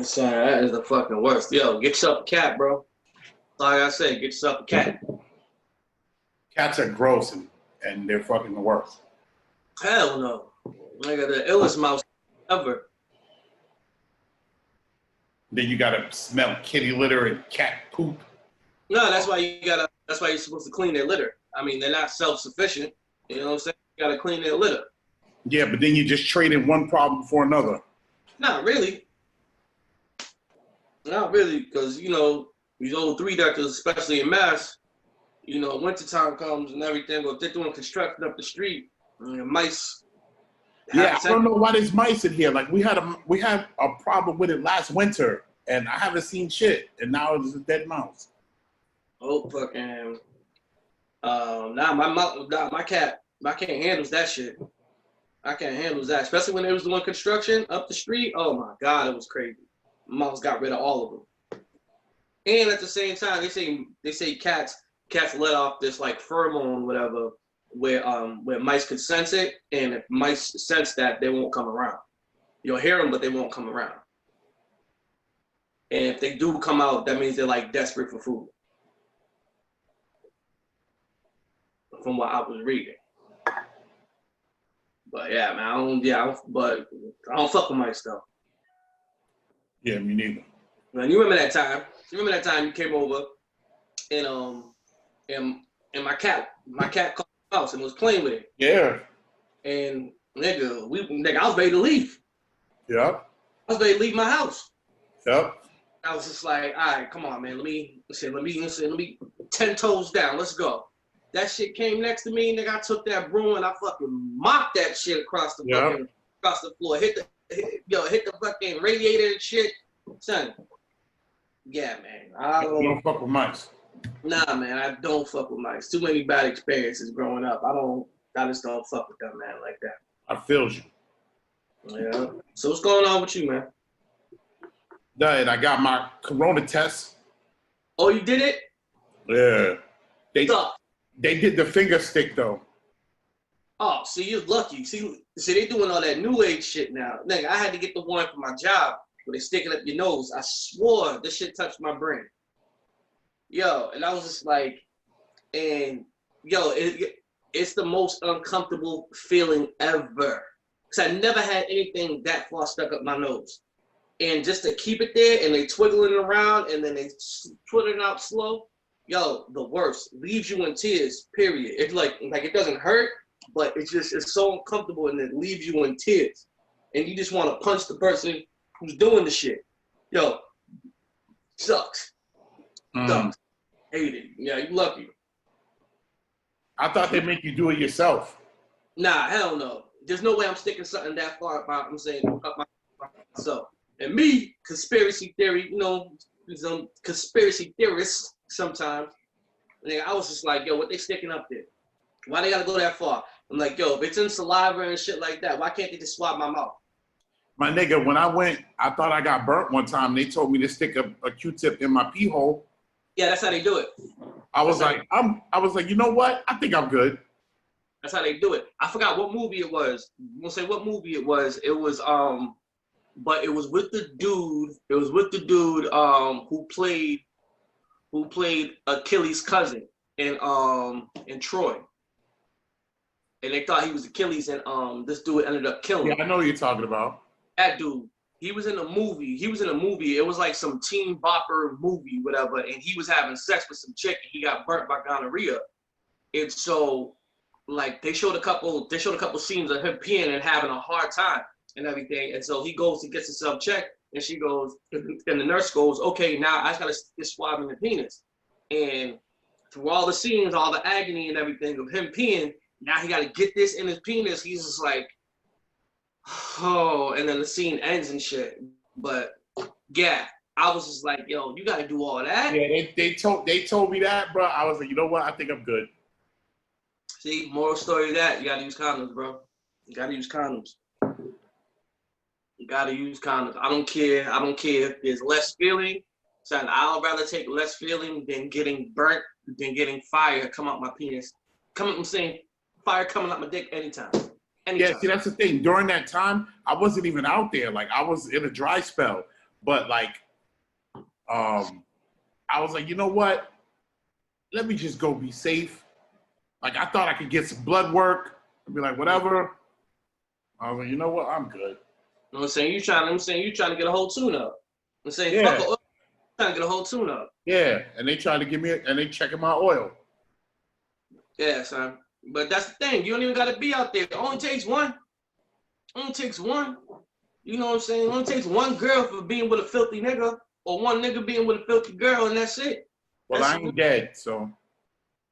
Son, that is the fucking worst. Yo, get yourself a cat, bro. Like I said, get yourself a cat. Cats are gross and they're fucking the worst. Hell no. Nigga, the illest mouse ever. Then you gotta smell kitty litter and cat poop. No, that's why you're supposed to clean their litter. I mean, they're not self-sufficient. You know what I'm saying? You gotta clean their litter. Yeah, but then you just traded one problem for another. Not really. Not really, because, you know, these old three-deckers, especially in Mass, you know, wintertime comes and everything, or they're doing construction up the street, and mice. Yeah, I don't know why there's mice in here. Like, we had a problem with it last winter, and I haven't seen shit, and now it's a dead mouse. Oh, fucking. My cat can't handle that shit. I can't handle that, especially when they was doing construction up the street. Oh my God, it was crazy. Moms got rid of all of them. And at the same time, they say cats let off this like pheromone, whatever, where mice could sense it, and if mice sense that, they won't come around. You'll hear them, but they won't come around. And if they do come out, that means they're like desperate for food. From what I was reading. But yeah, man, I don't fuck with mice though. Yeah, me neither. Man, you remember that time? You came over and my cat called the house and was playing with it. Yeah. And nigga, I was ready to leave. Yep. I was ready to leave my house. Yep. I was just like, all right, come on, man. Let me 10 toes down. Let's go. That shit came next to me, nigga. I took that broom and I fucking mopped that shit across the floor. Hit the fucking radiator and shit. Son. Yeah, man. I don't fuck with mice. Nah, man. I don't fuck with mice. Too many bad experiences growing up. I just don't fuck with them, man, like that. I feel you. Yeah. So what's going on with you, man? And I got my corona test. Oh, you did it? Yeah. They did the finger stick though. Oh, see, you're lucky. See, they doing all that new age shit now. Nigga, I had to get the one for my job where they stick it up your nose. I swore this shit touched my brain. Yo, and I was just like, and yo, it's the most uncomfortable feeling ever. Cause I never had anything that far stuck up my nose. And just to keep it there and they twiggling around and then they put it out slow. Yo, the worst. Leaves you in tears, period. It's like it doesn't hurt, but it's so uncomfortable and it leaves you in tears. And you just want to punch the person who's doing the shit. Yo, sucks. Sucks. Hate it. Yeah, you lucky. I thought they make you do it yourself. Nah, hell no. There's no way I'm sticking something that far up myself. And me, conspiracy theory, you know, some conspiracy theorists sometimes. And I was just like, yo, what they sticking up there? Why they gotta go that far? I'm like, yo, if it's in saliva and shit like that, why can't they just swab my mouth? My nigga, when I went, I thought I got burnt one time. They told me to stick a Q-tip in my pee hole. Yeah, that's how they do it. I was like, you know what? I think I'm good. That's how they do it. I forgot what movie it was. I'm gonna say what movie it was. It was but it was with the dude. It was with the dude who played Achilles' cousin in Troy. And they thought he was Achilles, and this dude ended up killing him. Yeah, I know what you're talking about. That dude, he was in a movie. It was like some teen bopper movie, whatever, and he was having sex with some chick, and he got burnt by gonorrhea. And so, like, they showed a couple scenes of him peeing and having a hard time and everything. And so he goes and gets himself checked, and she goes, and the nurse goes, okay, now I just gotta get swabbed in the penis. And through all the scenes, all the agony and everything of him peeing, now he gotta get this in his penis. He's just like, oh, and then the scene ends and shit. But yeah, I was just like, yo, you gotta do all that. Yeah, they told me that, bro. I was like, you know what? I think I'm good. See, moral story of that, you gotta use condoms, bro. You gotta use condoms. You gotta use condoms. I don't care if there's less feeling. Son, I'd rather take less feeling than getting burnt, than getting fire come out my penis. I'm saying fire coming out my dick anytime. Yeah, see, that's the thing. During that time, I wasn't even out there. Like, I was in a dry spell. But like, I was like, you know what? Let me just go be safe. Like I thought I could get some blood work and be like, whatever. I was like, you know what? I'm good. You know what I'm saying? You trying to get a whole tune up. I'm saying, Yeah. fuck it, trying to get a whole tune up. Yeah, and they trying to give me, and they checking my oil. Yeah, son. But that's the thing. You don't even got to be out there. It only takes one. Only takes one. You know what I'm saying? It only takes one girl for being with a filthy nigga, or one nigga being with a filthy girl, and that's it. Well, I ain't dead, so.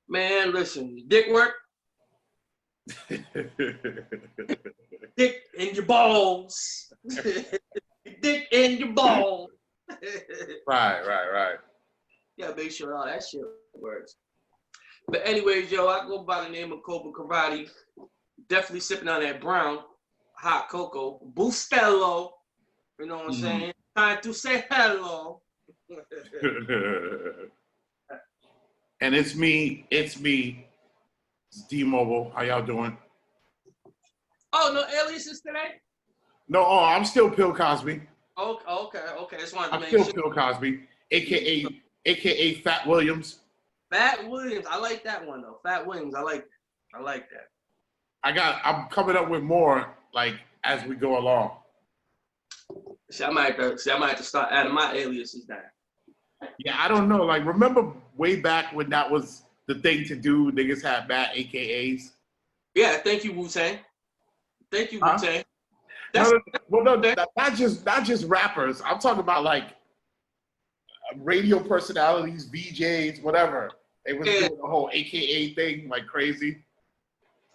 Man, listen, dick work. Dick in your balls. Dick in your balls. Right. Yeah, make sure all that shit works. But anyways, yo, I go by the name of Cobra Karate. Definitely sipping on that brown hot cocoa. Bustelo. You know what I'm saying? Trying to say hello. And it's me. It's D-Mobile. How y'all doing? Oh, no aliases today? No, I'm still Bill Cosby. Okay. That's one I'm still Bill Cosby, aka Fat Williams. Fat Williams, I like that one though. Fat Williams, I like that. I'm coming up with more like as we go along. See, I might have to start adding my aliases down. Yeah, I don't know. Like, remember way back when that was the thing to do? Niggas had bad AKAs. Yeah, thank you, Wu-Tang. Thank you, Wu-Tang. Not just rappers. I'm talking about like radio personalities, VJs, whatever. They was doing the whole AKA thing like crazy.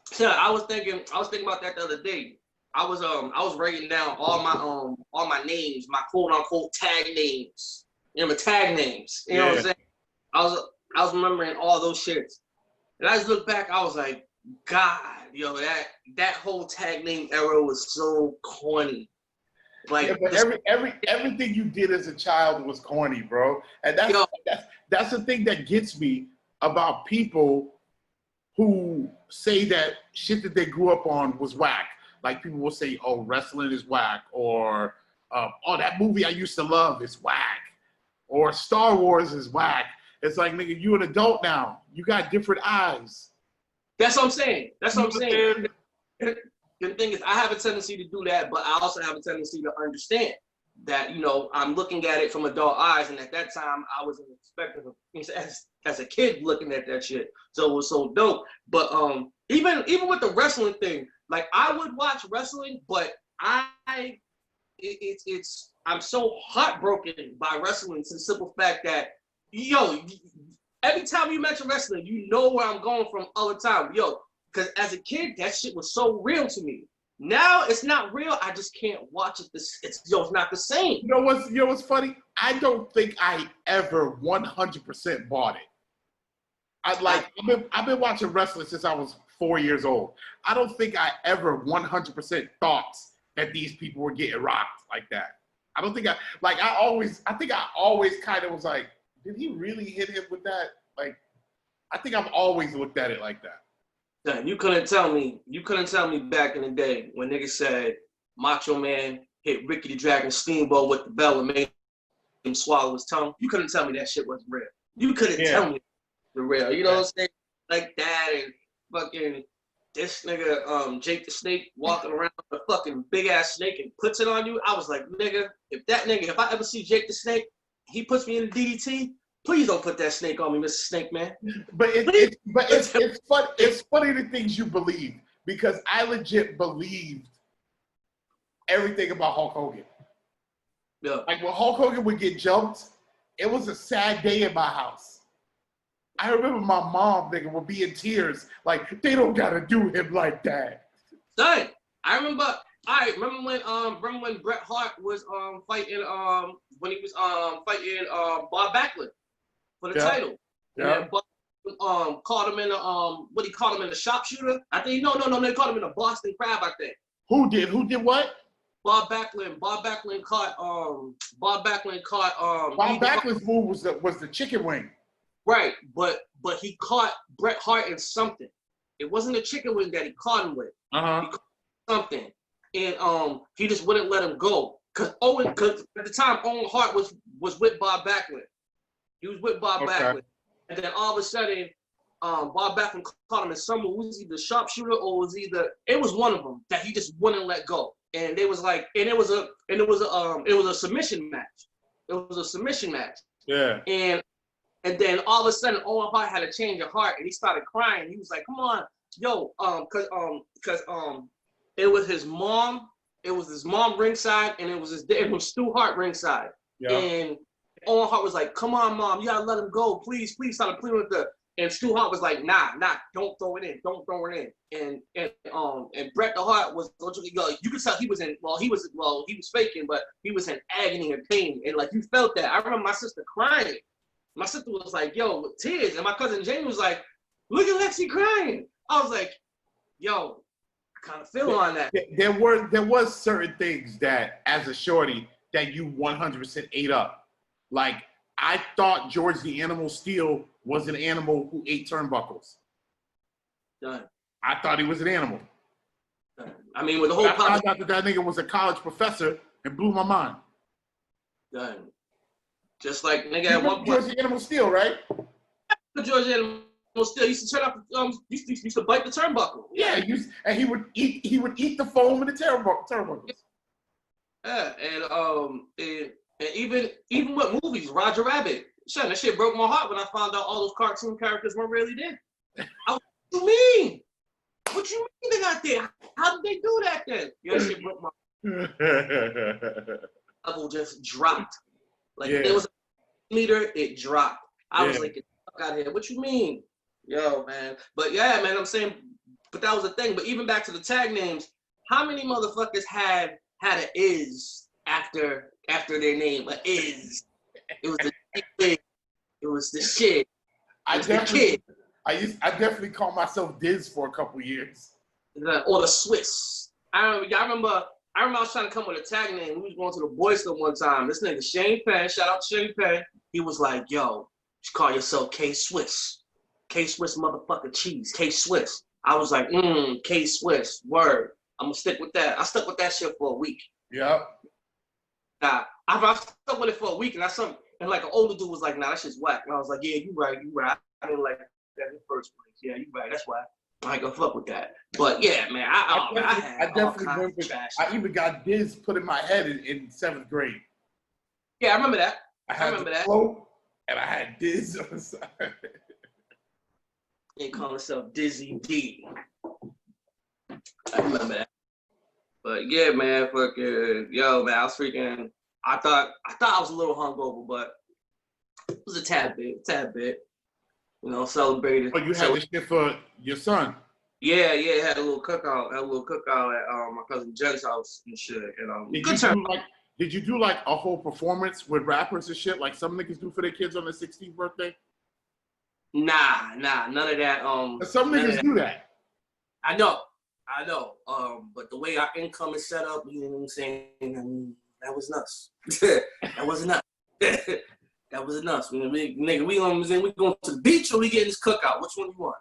So I was thinking about that the other day. I was writing down all my names, my quote unquote tag names. You know, my tag names. You know what I'm saying? I was remembering all those shits. And I just look back, I was like, God, yo, that whole tag name era was so corny. Like, yeah, but everything you did as a child was corny, bro. And that's the thing that gets me about people who say that shit that they grew up on was whack. Like people will say, oh, wrestling is whack, or oh, that movie I used to love is whack, or Star Wars is whack. It's like, nigga, you an adult now. You got different eyes. That's what I'm saying. The thing is, I have a tendency to do that, but I also have a tendency to understand that, you know, I'm looking at it from adult eyes, and at that time, I wasn't expecting as a kid looking at that shit. So it was so dope. But even with the wrestling thing, like I would watch wrestling, but I'm so heartbroken by wrestling to the simple fact that, yo, every time you mention wrestling, you know where I'm going from all the time. Yo, because as a kid, that shit was so real to me. Now it's not real. I just can't watch it. It's not the same. You know what's funny? I don't think I ever 100% bought it. I've been watching wrestling since I was 4 years old. I don't think I ever 100% thought that these people were getting rocked like that. I don't think I always kind of was like, did he really hit him with that? Like, I think I've always looked at it like that. You couldn't tell me back in the day when niggas said Macho Man hit Ricky the Dragon Steamboat with the bell and made him swallow his tongue. You couldn't tell me that shit wasn't real. You couldn't tell me the real. You know what I'm saying? Like that, and fucking this nigga Jake the Snake walking around with a fucking big ass snake and puts it on you. I was like, nigga, if I ever see Jake the Snake, he puts me in the DDT. Please don't put that snake on me, Mr. Snake Man. But it's funny the things you believe, because I legit believed everything about Hulk Hogan. Yeah. Like when Hulk Hogan would get jumped, it was a sad day in my house. I remember my mom, nigga, would be in tears, like they don't gotta do him like that. Son, I remember when Bret Hart was fighting when he was fighting Bob Backlund for the title. Yeah. But called him in the called him in the sharpshooter. I think no, they called him in the Boston Crab, I think. Who did what? Bob Backlund caught Bob Backlund's move was the chicken wing. Right, but he caught Bret Hart in something. It wasn't a chicken wing that he caught him with. Uh-huh. He caught something. And he just wouldn't let him go. Cause at the time Owen Hart was with Bob Backlund. He was with Bob Backlund, and then all of a sudden, Bob Backlund caught him in some. It was either sharpshooter or it was one of them that he just wouldn't let go. And it was like, it was a submission match. It was a submission match. Yeah. And then all of a sudden, Owen Hart had a change of heart, and he started crying. He was like, "Come on, yo, cause it was his mom. It was his mom ringside, and it was Stu Hart ringside. Yeah. And Owen Hart was like, "Come on, mom, you gotta let him go, please." Started pleading with the. And Stu Hart was like, nah, don't throw it in. And Bret the Hart was, you could tell he was he was faking, but he was in agony and pain. And like, you felt that. I remember my sister crying. My sister was like, yo, with tears. And my cousin Jamie was like, look at Lexi crying. I was like, yo, I kind of feel on that. There was certain things that, as a shorty, that you 100% ate up. Like, I thought George the Animal Steel was an animal who ate turnbuckles. Done. I thought he was an animal. Done. I mean, with the whole I found out that nigga was a college professor and blew my mind. Done. Just like nigga at one point. George the Animal Steel, right? George the Animal Steel used to turn off. Used to bite the turnbuckle. Yeah, and he would eat the foam and the turnbuckles. Yeah, and even with movies, Roger Rabbit. Shit, that shit broke my heart when I found out all those cartoon characters weren't really there. What you mean? What you mean they got there? How did they do that then? Yeah, that shit broke my heart. Level just dropped. Like, if there was a meter, it dropped. I was like, get the fuck out of here. What you mean? Yo, man. But yeah, man, I'm saying, but that was the thing. But even back to the tag names, how many motherfuckers had an is after their name? An is. It was the thing. It was the shit. I definitely called myself Diz for a couple years. Or the Swiss. I remember I was trying to come with a tag name. We was going to the Boys Club one time. This nigga Shane Penn, shout out to Shane Penn. He was like, yo, you call yourself K Swiss. K Swiss motherfucker cheese. K Swiss. I was like, K Swiss. Word. I'm gonna stick with that. I stuck with that shit for a week. Yep. Nah, I stuck with it for a week, and and like an older dude was like, nah, that shit's whack. And I was like, yeah, you right. I didn't like that in the first place. Yeah, you right. That's why I ain't gonna fuck with that. But yeah, man, I definitely remember. I even got Diz put in my head in 7th grade. Yeah, I remember that. I had the float, and I had Diz on the side. He called himself Dizzy D. I remember that. But yeah, man, fucking yo, man, I was freaking. I thought I was a little hungover, but it was a tad bit. You know, celebrated. Oh, you had this shit for your son? Yeah, had a little cookout. At my cousin Jen's house and shit. And did you do like a whole performance with rappers and shit like some niggas do for their kids on their 16th birthday? Nah, none of that. Some niggas do that. I know. But the way our income is set up, you know what I'm saying? That was nuts. That wasn't nuts. That was nuts. Nigga, we going to the beach or we getting this cookout? Which one you want?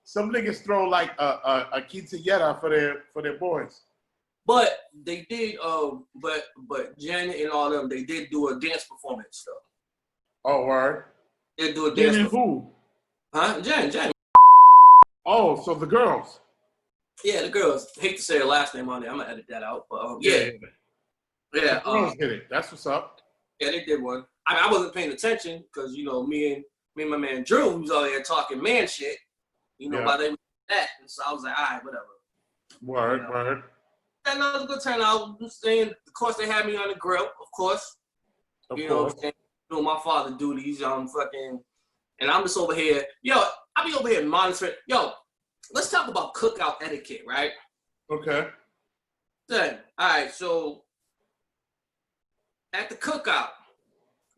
Some niggas throw like a quinceañera for their boys. But they did. But Jen and all them, they did do a dance performance though. Oh, word. They do a dance. Jen and who? Huh? Jen. Oh, so the girls. Yeah, the girls. I hate to say her last name on there. I'm gonna edit that out. But yeah. The girls did it. That's what's up. Yeah, they did one. I wasn't paying attention because you know me and my man Drew, who's out there talking man shit. You know, while they were that, and so I was like, all right, whatever. Word. And that was a good turnout. I'm saying, of course, they had me on the grill, of course. Know what I'm saying? Doing my father duties, fucking, and I'm just over here. Yo, I be over here monitoring. Yo, let's talk about cookout etiquette, right? Okay. Then, all right, so at the cookout,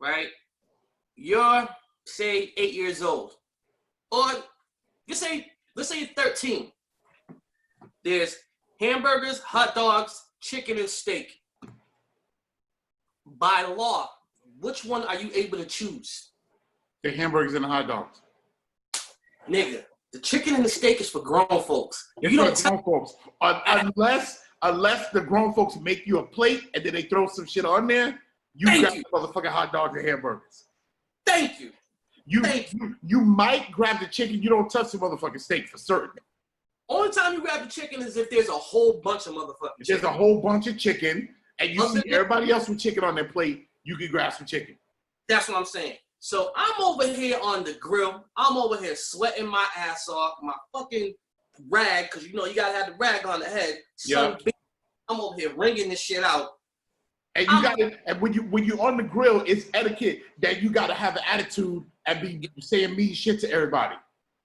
right? You're say 8 years old, or let's say you're 13. There's hamburgers, hot dogs, chicken, and steak. By law, which one are you able to choose? The hamburgers and the hot dogs. Nigga, the chicken and the steak is for grown folks. It's for grown folks. unless the grown folks make you a plate and then they throw some shit on there, you grab the motherfucking hot dogs and hamburgers. Thank you. You might grab the chicken. You don't touch the motherfucking steak for certain. Only time you grab the chicken is if there's a whole bunch of motherfucking chicken. There's a whole bunch of chicken, and you see everybody else with chicken on their plate, you can grab some chicken. That's what I'm saying. So I'm over here on the grill. I'm over here sweating my ass off, my fucking rag, because you know you gotta have the rag on the head. Yeah. I'm over here wringing this shit out. And you gotta, and when you on the grill, it's etiquette that you gotta have an attitude and be saying mean shit to everybody.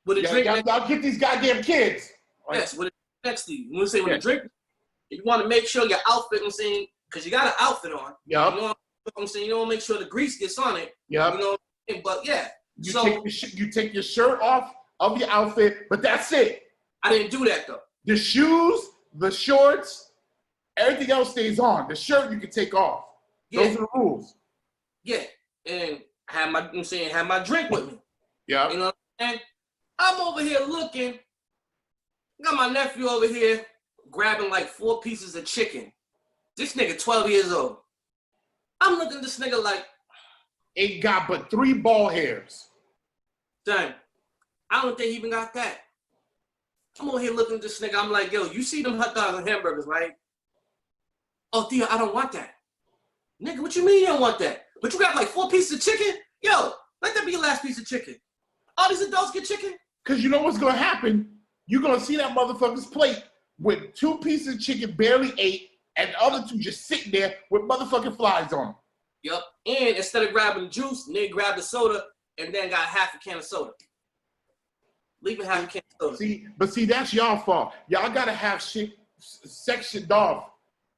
With a drink, y'all get these goddamn kids. Yes, with a next to you. You want to say with a drink? You want to make sure your outfit, I'm saying, because you got an outfit on. Yeah. You know what I'm saying? You don't make sure the grease gets on it. Yeah. You know what I'm saying? But yeah. You take your shirt off of your outfit, but that's it. I didn't do that though. The shoes, the shorts, everything else stays on. The shirt you can take off. Yeah. Those are the rules. Yeah. And have my drink with me. Yeah. You know what I'm saying? I'm over here looking. Got my nephew over here grabbing like 4 pieces of chicken. This nigga 12 years old. I'm looking at this nigga like, ain't got but 3 ball hairs. dang, I don't think he even got that. I'm over here looking at this nigga. I'm like, yo, you see them hot dogs and hamburgers, right? Oh, Theo, I don't want that. Nigga, what you mean you don't want that? But you got like 4 pieces of chicken? Yo, let that be your last piece of chicken. All these adults get chicken? Because you know what's going to happen? You're going to see that motherfucker's plate with 2 pieces of chicken barely ate and the other 2 just sitting there with motherfucking flies on them. Yup. And instead of grabbing juice, they grabbed the soda and then got half a can of soda. Leaving half a can of soda. See, that's y'all fault. Y'all got to have shit sectioned off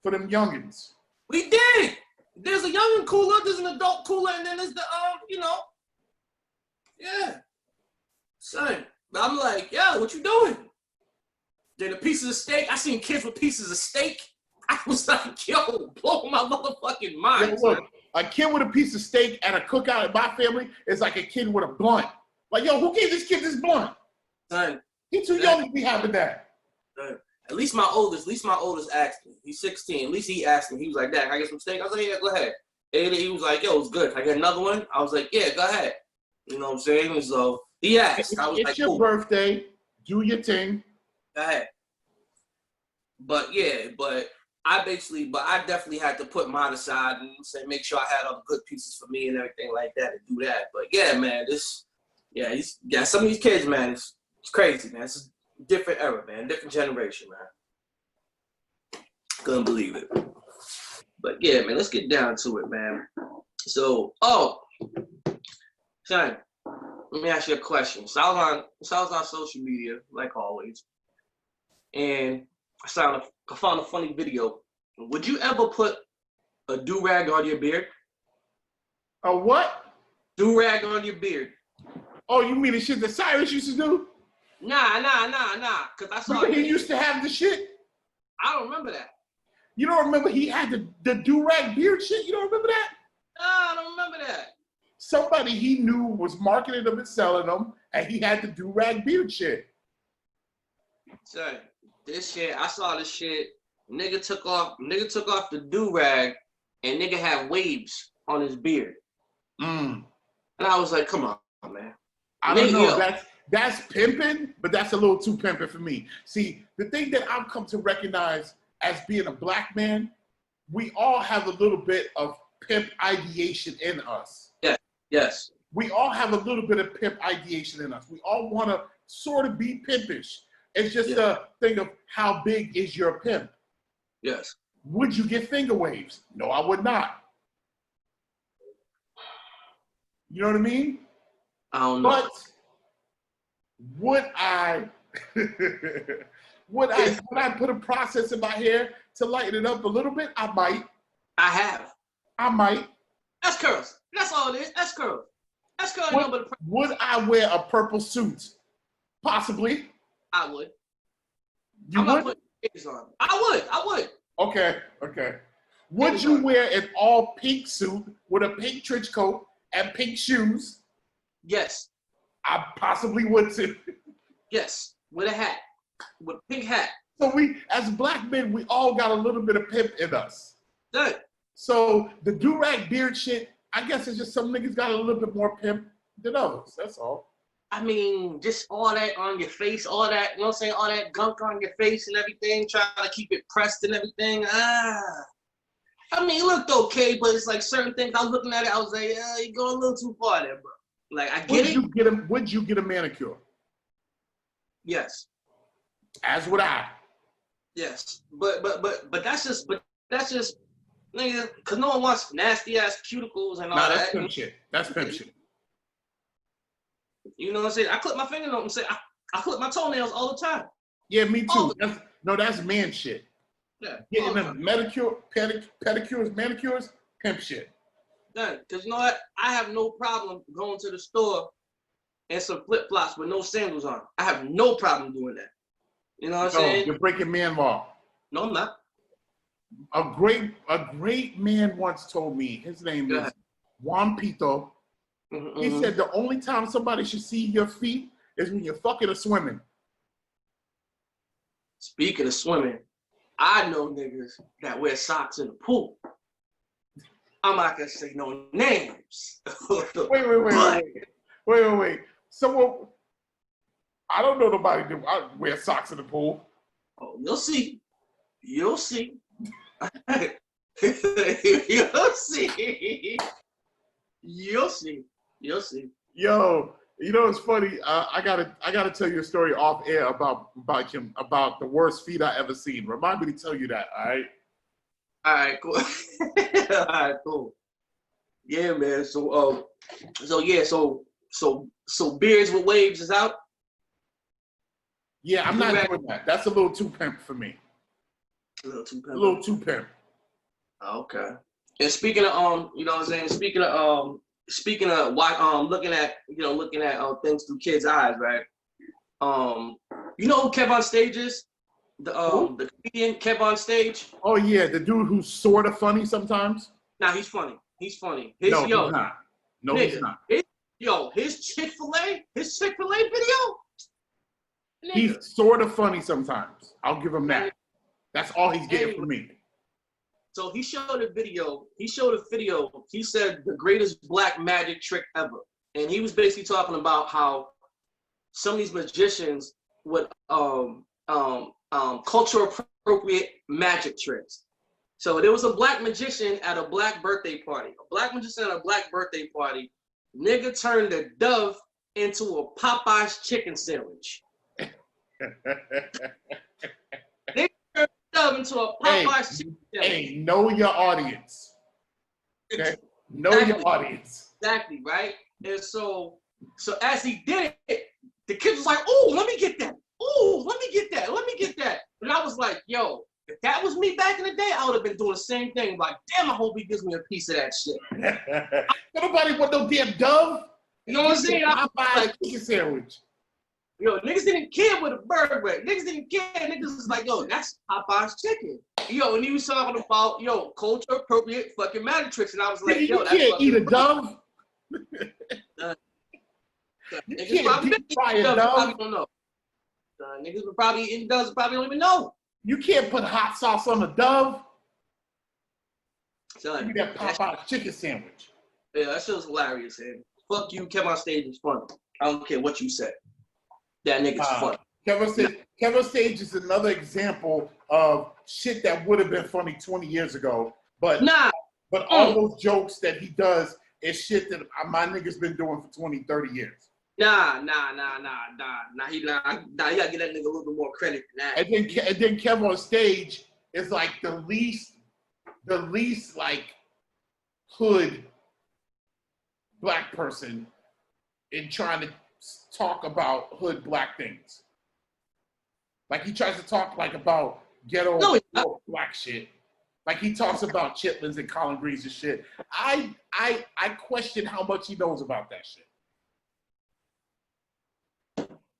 for them youngins. We did. There's a youngin cooler, there's an adult cooler, and then there's the, yeah. Son, I'm like, yo, what you doing? Then the pieces of steak, I seen kids with pieces of steak. I was like, yo, blow my motherfucking mind. Yo, look, a kid with a piece of steak at a cookout in my family is like a kid with a blunt. Like, yo, who gave this kid this blunt? Son, He's too young to be having that. Son. At least my oldest asked me. He's 16. At least he asked me. He was like, Dad, can I get some steak? I was like, yeah, go ahead. And he was like, yo, it's good. Can I get another one? I was like, yeah, go ahead. You know what I'm saying? And so he asked. I was it's like, your cool. birthday. Do your thing. Go ahead. But yeah, I definitely had to put mine aside and say, make sure I had all the good pieces for me and everything like that and do that. But yeah, man, some of these kids, man, it's crazy, man. It's a different era, man, different generation, man. Couldn't believe it. But yeah, man, let's get down to it, man. So, son, let me ask you a question. So I was on social media, like always, and I found a funny video. Would you ever put a do-rag on your beard? A what? Do-rag on your beard. Oh, you mean the shit that Cyrus used to do? Nah. Cause I saw. Remember he used to have the shit? I don't remember that. You don't remember he had the do-rag beard shit? You don't remember that? Nah, I don't remember that. Somebody he knew was marketing them and selling them, and he had the do-rag beard shit. Son, this shit, I saw this shit. Nigga took off the do-rag, and nigga had waves on his beard. And I was like, come on, man. I don't know. That's pimping, but that's a little too pimping for me. See, the thing that I've come to recognize as being a black man, we all have a little bit of pimp ideation in us. Yes. We all have a little bit of pimp ideation in us. We all want to sort of be pimpish. It's just a thing of how big is your pimp. Yes. Would you get finger waves? No, I would not. You know what I mean? I don't know. But would I put a process in my hair to lighten it up a little bit? I might. I might. That's curls. That's all it is. That's curls. That's curls. Would I wear a purple suit? Possibly. I would. You would? Put shades on. I would. Okay. Would you wear an all pink suit with a pink trench coat and pink shoes? Yes. I possibly would too. Yes. With a hat. With a pink hat. So we, as black men, we all got a little bit of pimp in us. Good. So the do-rag beard shit, I guess it's just some niggas got a little bit more pimp than others. That's all. I mean, just all that on your face, all that, you know what I'm saying, all that gunk on your face and everything, trying to keep it pressed and everything. I mean, it looked okay, but it's like certain things, I was looking at it, I was like, you're going a little too far there, bro. Like, I get it. Would you get a manicure? Yes. As would I. Yes. But that's just, nigga, because no one wants nasty-ass cuticles and all that. That's pimp shit. That's pimp shit. You know what I'm saying? I clip my fingernails and say, I clip my toenails all the time. Yeah, me too. That's man shit. Yeah. Getting them pedicures, manicures, pimp shit. Yeah, because you know what? I have no problem going to the store and some flip-flops with no sandals on. I have no problem doing that. You know what I'm saying? You're breaking man law. No, I'm not. A great man once told me, his name is Juan Pito. Mm-hmm. He said the only time somebody should see your feet is when you're fucking or swimming. Speaking of swimming, I know niggas that wear socks in the pool. I'm not gonna say no names. Wait. Someone, I don't know nobody that wear socks in the pool. Oh, you'll see. You'll see. You'll see. You'll see. You'll see. Yo, you know it's funny. I gotta tell you a story off air about him, about the worst feet I ever seen. Remind me to tell you that. All right. All right. Cool. All right. Cool. Yeah, man. So beards with waves is out. Yeah, I'm not doing that. That's a little too pimp for me. A little too pimp. A little too pimp. Okay. And speaking of you know what I'm saying. Speaking of looking at things through kids' eyes, right? You know who Kev on Stage is? The comedian Kev on Stage. Oh yeah, the dude who's sort of funny sometimes. Nah, he's funny. He's funny. He's not. No, nigga, he's not. His Chick-fil-A video. Nigga. He's sort of funny sometimes. I'll give him that. That's all he's getting from me. So he showed a video. He said the greatest black magic trick ever. And he was basically talking about how some of these magicians would culture appropriate magic tricks. So there was a black magician at a black birthday party. Nigga turned a dove into a Popeye's chicken sandwich. Nigga turned a dove into a Popeye's chicken sandwich. Hey, know your audience. Okay? Know your audience. Exactly, right? And so as he did it, the kid was like, "Oh, let me get that. Oh, let me get that." And I was like, "Yo, if that was me back in the day, I would have been doing the same thing. Like, damn, I hope he gives me a piece of that shit." Nobody want no damn dove. You know what I'm saying? I buy a chicken sandwich. Yo, niggas didn't care what a bird was. Niggas didn't care. Niggas was like, yo, that's Popeye's chicken. Yo, and he was talking about, culture appropriate fucking magic tricks. And I was like, you can't eat a dove. You can't deep fry a dove. Probably don't know. Niggas were probably eating doves, probably don't even know. You can't put hot sauce on a dove. Son, give me that Popeye's chicken sandwich. Yeah, that shit was hilarious, man. Fuck you, Kevin on Stage is funny. I don't care what you say. That nigga's funny. Kevin Stage is another example of shit that would have been funny 20 years ago. But all those jokes that he does is shit that my nigga's been doing for 20, 30 years. Nah. You gotta give that nigga a little bit more credit than that. And then Kevin on Stage is like the least like hood black person in trying to talk about hood black things. Like he tries to talk like about ghetto black shit. Like he talks about chitlins and collard greens and shit. I question how much he knows about that shit.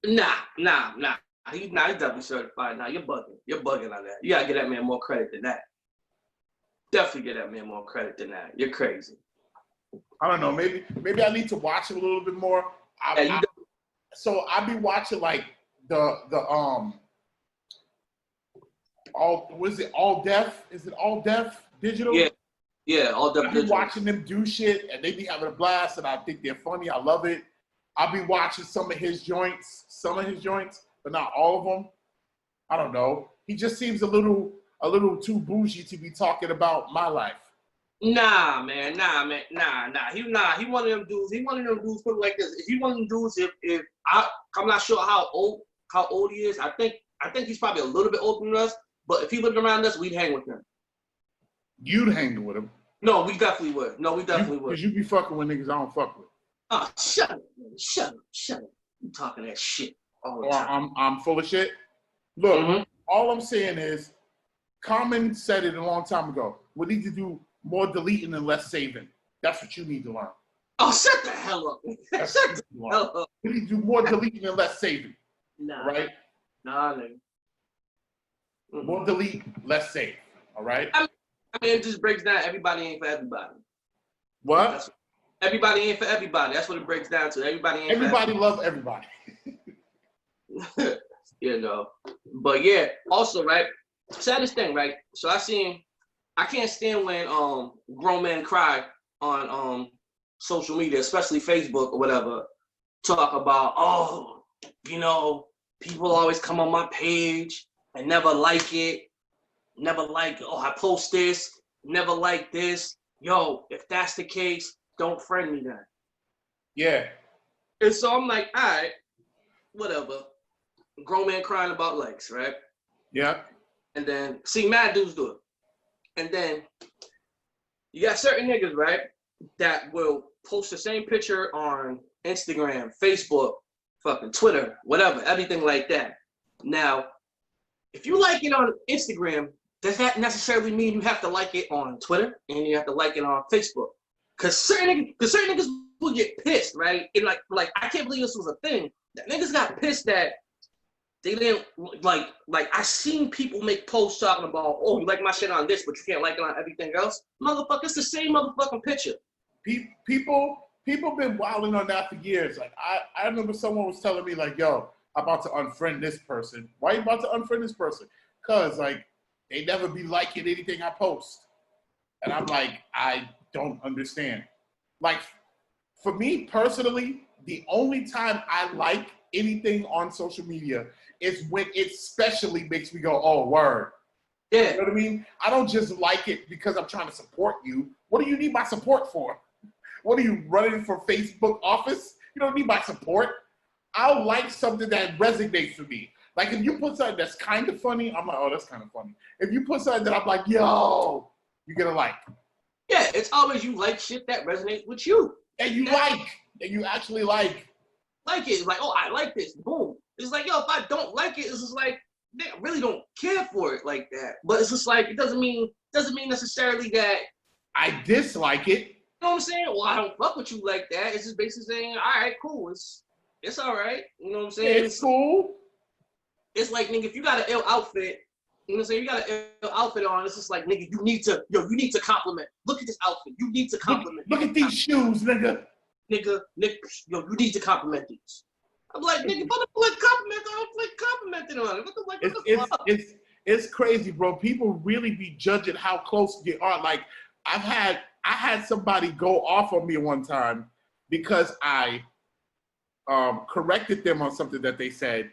Nah. He's definitely certified. Nah, you're bugging. You're bugging on that. You gotta give that man more credit than that. Definitely give that man more credit than that. You're crazy. I don't know. Maybe I need to watch him a little bit more. So I'll be watching like the Was it All Deaf? Is it All Deaf Digital? Yeah, All Deaf I be Digital. watching them do shit, and they be having a blast, and I think they're funny. I love it. I'll be watching some of his joints, but not all of them. I don't know. He just seems a little too bougie to be talking about my life. Nah, man. Nah. He one of them dudes. Put it like this. If he one of them dudes, I'm not sure how old he is. I think he's probably a little bit older than us. But if he lived around us, we'd hang with him. You'd hang with him. No, we definitely would. Would. Because you be fucking with niggas I don't fuck with. Oh, shut up, man. Shut up. You talking that shit all the time. I'm full of shit. Look, all I'm saying is, Common said it a long time ago. We need to do more deleting and less saving. That's what you need to learn. Oh, shut the hell up. Shut the hell up. We need to do more deleting and less saving. Nah. Right? Nah, nigga. More delete, less save. All right? I mean, it just breaks down. Everybody ain't for everybody. What? Everybody ain't for everybody. That's what it breaks down to. Everybody love everybody. You know. But yeah, also, right? Saddest thing, right? So I can't stand when grown men cry on social media, especially Facebook or whatever, talk about, oh, you know, people always come on my page and never like it. Never like, oh, I post this, never like this. Yo, if that's the case, don't friend me then. Yeah. And so I'm like, all right, whatever. Grown man crying about likes, right? Yeah. And then, see, mad dudes do it. And then you got certain niggas, right, that will post the same picture on Instagram, Facebook, fucking Twitter, whatever, everything like that. Now, if you like it on Instagram, does that necessarily mean you have to like it on Twitter and you have to like it on Facebook? Because certain niggas will get pissed, right? And like I can't believe this was a thing. That niggas got pissed that they didn't like I seen people make posts talking about, oh, you like my shit on this, but you can't like it on everything else. Motherfucker, it's the same motherfucking picture. People been wilding on that for years. Like I remember someone was telling me like, yo, I'm about to unfriend this person. Why are you about to unfriend this person? Cause like they never be liking anything I post. And I'm like, I don't understand. Like for me personally, the only time I like anything on social media is when it specially makes me go, oh, word. Yeah. You know what I mean? I don't just like it because I'm trying to support you. What do you need my support for? What are you running for Facebook office? You don't need my support. I'll like something that resonates with me. Like if you put something that's kind of funny, I'm like, oh, that's kind of funny. If you put something that I'm like, yo, you get a like. Yeah, it's always you like shit that resonates with you. And you actually like. Like it. It's like, oh, I like this. Boom. It's like, yo, if I don't like it, it's just like, I really don't care for it like that. But it's just like, it doesn't mean necessarily that I dislike it. You know what I'm saying? Well, I don't fuck with you like that. It's just basically saying, all right, cool. It's all right. You know what I'm saying? It's cool. It's like, nigga, if you got an ill outfit, you know what I'm saying? You got an ill outfit on, it's just like, nigga, you need to compliment. Look at this outfit. You need to compliment. Look at these shoes, nigga. Nigga, yo, you need to compliment these. I'm like, nigga, what the fuck compliment? I don't like complimenting on it. What the fuck? It's crazy, bro. People really be judging how close they are. Like, I had somebody go off on me one time because I corrected them on something that they said,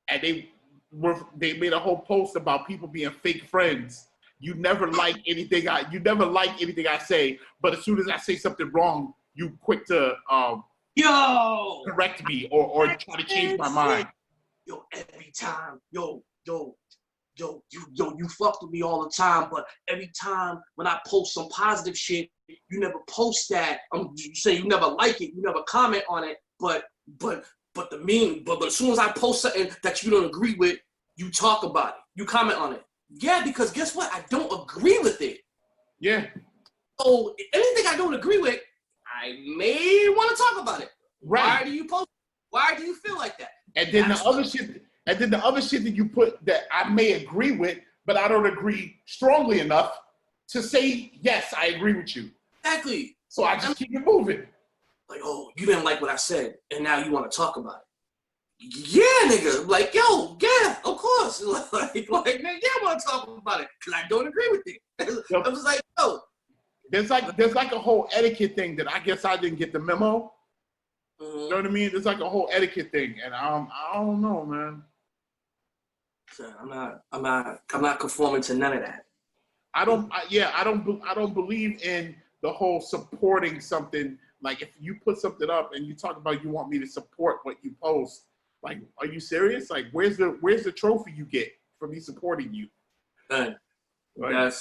and they made a whole post about people being fake friends. You never like anything I say, but as soon as I say something wrong, you quick to correct me or try to change my mind. Yo, every time, you fucked with me all the time, but every time when I post some positive shit, you never post that. You say you never like it, you never comment on it, but as soon as I post something that you don't agree with, you talk about it, you comment on it. Yeah, because guess what? I don't agree with it. Yeah. So anything I don't agree with, I may want to talk about it. Right. Why do you post? Why do you feel like that? And then the other shit that you put that I may agree with, but I don't agree strongly enough to say, yes, I agree with you. Exactly. So I just keep it moving. Like, oh, you didn't like what I said, and now you want to talk about it. Yeah, nigga. Like, yo, yeah, of course. Like, nigga, yeah, I want to talk about it because I don't agree with it. I was like, yo. There's like a whole etiquette thing that I guess I didn't get the memo. Mm-hmm. You know what I mean? There's like a whole etiquette thing, and I don't know, man. So I'm not conforming to none of that. I don't believe in the whole supporting something. Like if you put something up and you talk about you want me to support what you post, like, are you serious? Like, where's the trophy you get for me supporting you? Right.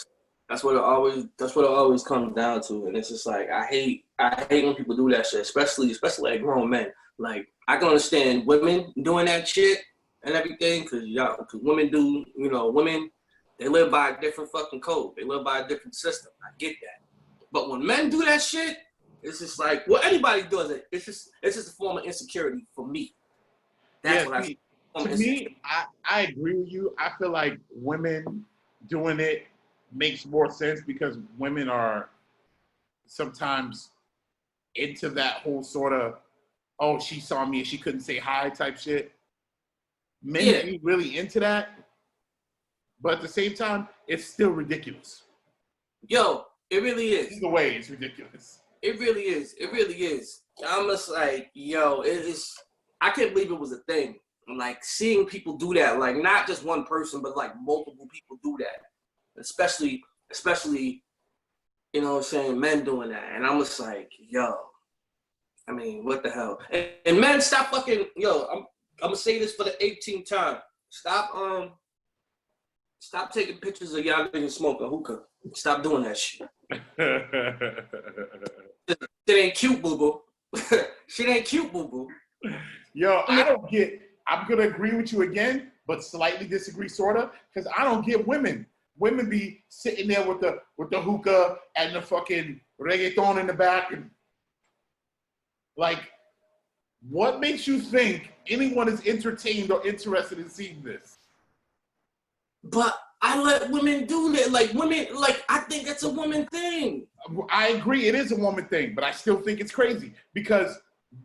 That's what it always comes down to, and it's just like I hate when people do that shit, especially like grown men. Like I can understand women doing that shit and everything, because women do, women, they live by a different fucking code. They live by a different system. I get that. But when men do that shit, it's just like, well, anybody does it. It's just a form of insecurity for me. That's what to me, I agree with you. I feel like women doing it makes more sense because women are sometimes into that whole sort of, oh, she saw me and she couldn't say hi type shit. Men ain't really into that. But at the same time, it's still ridiculous. Yo, it really is. Either way, it's ridiculous. It really is. It really is. I'm just like, yo, it is. I can't believe it was a thing. Like seeing people do that, like not just one person, but like multiple people do that. Especially, you know what I'm saying, men doing that. And I'm just like, yo, I mean, what the hell? And men, stop fucking, yo, I'm gonna say this for the 18th time. Stop taking pictures of y'all niggas smoking hookah. Stop doing that shit. Shit ain't cute, boo-boo. Shit ain't cute, boo-boo. Yo, I'm going to agree with you again, but slightly disagree, sort of, because I don't get women. Women be sitting there with the hookah and the fucking reggaeton in the back. And like, what makes you think anyone is entertained or interested in seeing this? But I let women do that. Like, women, like, I think it's a woman thing. I agree, it is a woman thing, but I still think it's crazy. Because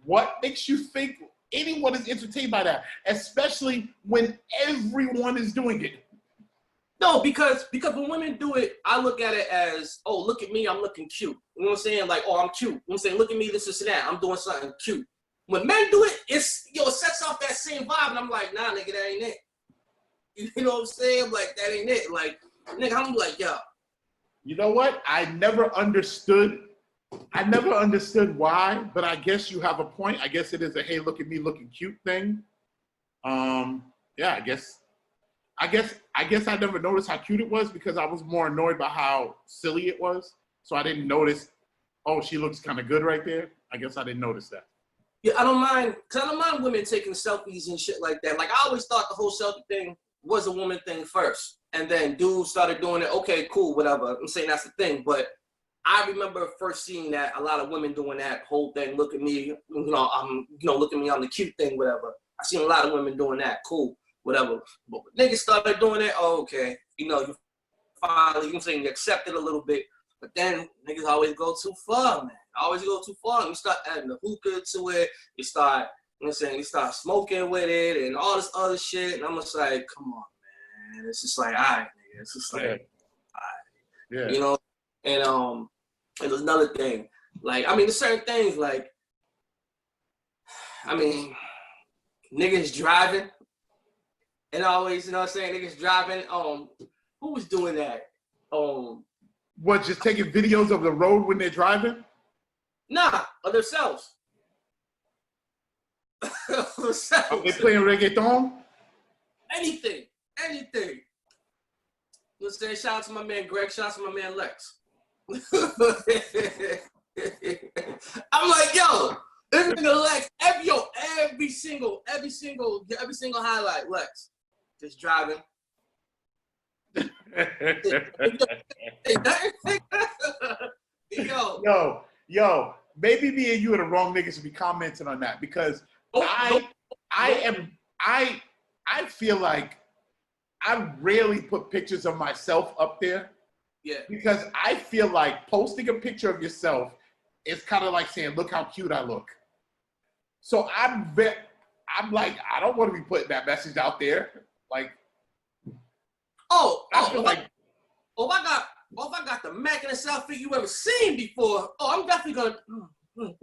what makes you think anyone is entertained by that? Especially when everyone is doing it. No, because when women do it, I look at it as, oh, look at me, I'm looking cute. You know what I'm saying? Like, oh, I'm cute. You know what I'm saying? Look at me, this and that. I'm doing something cute. When men do it, it sets off that same vibe, and I'm like, nah, nigga, that ain't it. You know what I'm saying? Like, that ain't it. Like, nigga, I'm like, yo. You know what? I never understood why, but I guess you have a point. I guess it is a, hey, look at me looking cute thing. Yeah, I guess I never noticed how cute it was because I was more annoyed by how silly it was. So I didn't notice, oh, she looks kind of good right there. I guess I didn't notice that. Yeah, I don't mind women taking selfies and shit like that. Like, I always thought the whole selfie thing was a woman thing first. And then dudes started doing it. Okay, cool, whatever. I'm saying that's the thing. But I remember first seeing that, a lot of women doing that whole thing. Look at me, look at me on the cute thing, whatever. I seen a lot of women doing that. Cool, whatever. But when niggas started doing it, oh, okay. You finally, you accept it a little bit. But then niggas always go too far, man. Always go too far. And you start adding the hookah to it. You start, you start smoking with it and all this other shit. And I'm just like, come on, man. It's just like, all right, nigga. It's just like, all right. Yeah. You know? And there's another thing. Like, I mean, there's certain things like, I mean, niggas driving. And always, you know what I'm saying? Niggas driving. Who was doing that? What, just taking videos of the road when they're driving? Nah, of themselves. Are they playing reggaeton? Anything. You know what I'm saying? Shout out to my man Greg. Shout out to my man Lex. I'm like, yo, this nigga Lex, every single highlight, Lex, just driving. Yo, maybe me and you are the wrong niggas to be commenting on that because I feel like I rarely put pictures of myself up there. Yeah. Because I feel like posting a picture of yourself is kind of like saying, look how cute I look. So I'm I'm like, I don't want to be putting that message out there. Like, if I got the Mackinac outfit you ever seen before, I'm definitely gonna. You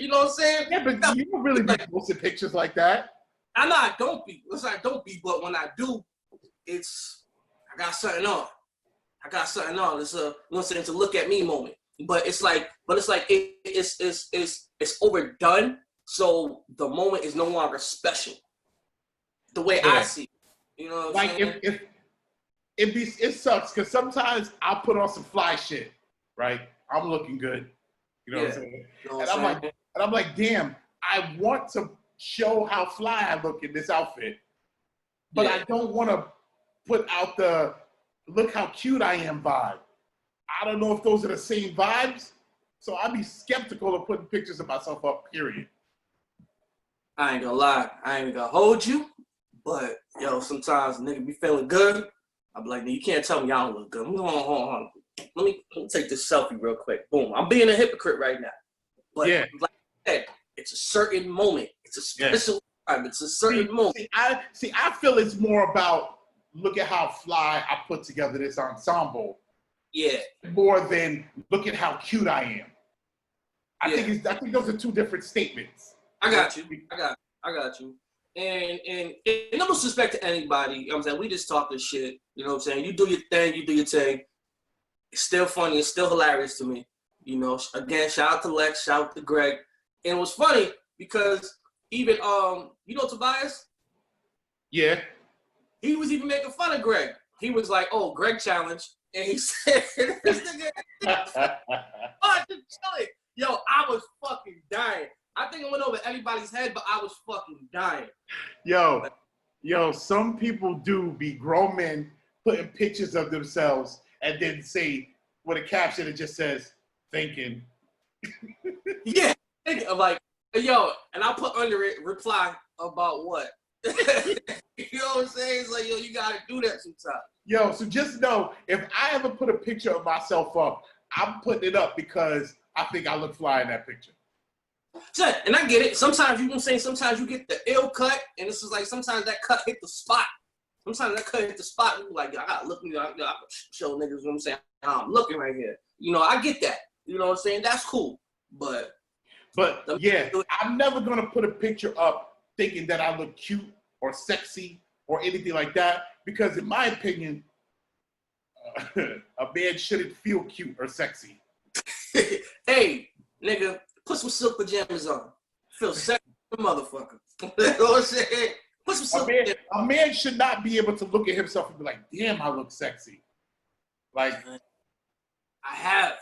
know what I'm saying? Yeah, but you don't really be posting pictures like that. I don't be. Listen, I don't be, but when I do, I got something on. It's you know what I'm saying, it's a look at me moment. But it's overdone, so the moment is no longer special. The way I see it. You know what I'm saying? It sucks because sometimes I'll put on some fly shit, right? I'm looking good. You know what I'm saying? And I'm like, damn, I want to show how fly I look in this outfit, but I don't want to put out the look how cute I am vibe. I don't know if those are the same vibes, so I'd be skeptical of putting pictures of myself up, period. I ain't gonna lie, I ain't gonna hold you, but yo, sometimes nigga be feeling good. I'm like, you can't tell me I don't look good. Hold on. Let me take this selfie real quick. Boom. I'm being a hypocrite right now. But like I said, it's a certain moment. It's a special time. It's a certain moment. I feel it's more about look at how fly I put together this ensemble. Yeah. More than look at how cute I am. I think those are two different statements. I got you. And no disrespect to anybody, you know what I'm saying? We just talk this shit, you know what I'm saying? You do your thing, you do your thing. It's still funny, it's still hilarious to me. You know, again, shout out to Lex, shout out to Greg. And it was funny because even you know Tobias? Yeah. He was even making fun of Greg. He was like, "Oh, Greg challenge." And he said, this nigga, yo, I was fucking dying. I think it went over everybody's head, but I was fucking dying. Yo, some people do be grown men putting pictures of themselves and then say with a caption that just says, thinking. Yeah, I'm like, yo, and I'll put under it, reply about what? You know what I'm saying? It's like, yo, you gotta do that sometimes. Yo, so just know, if I ever put a picture of myself up, I'm putting it up because I think I look fly in that picture. And I get it. Sometimes you can say, sometimes you get the ill cut, and this is like sometimes that cut hit the spot. Sometimes that cut hit the spot, and you're like, I gotta look, I gotta show niggas what I'm saying. I'm looking right here. You know, I get that. You know what I'm saying? That's cool. But yeah, I'm never gonna put a picture up thinking that I look cute or sexy or anything like that, because in my opinion, a man shouldn't feel cute or sexy. Hey, nigga, put some silk pajamas on. Feel sexy, motherfucker. You know what I'm saying? Put some silk pajamas. A man should not be able to look at himself and be like, damn, I look sexy. Like, I have.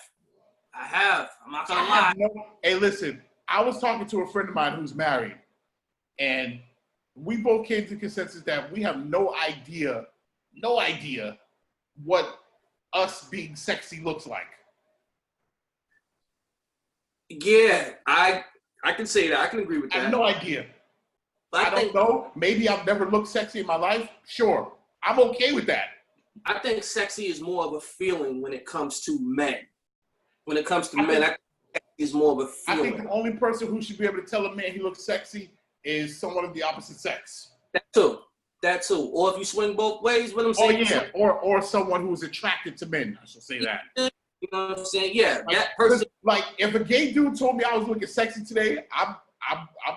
I'm not gonna lie. Hey, listen, I was talking to a friend of mine who's married, and we both came to consensus that we have no idea what us being sexy looks like. Yeah, I can say that. I can agree with that. I have no idea. But I don't know. Maybe I've never looked sexy in my life. Sure. I'm okay with that. I think sexy is more of a feeling when it comes to men. When it comes to men, I think sexy is more of a feeling. I think the only person who should be able to tell a man he looks sexy is someone of the opposite sex. That too. Or if you swing both ways, what I'm saying. Oh yeah, or someone who's attracted to men. I should say that. You know what I'm saying? Yeah, like, that person. Like, if a gay dude told me I was looking sexy today, I'm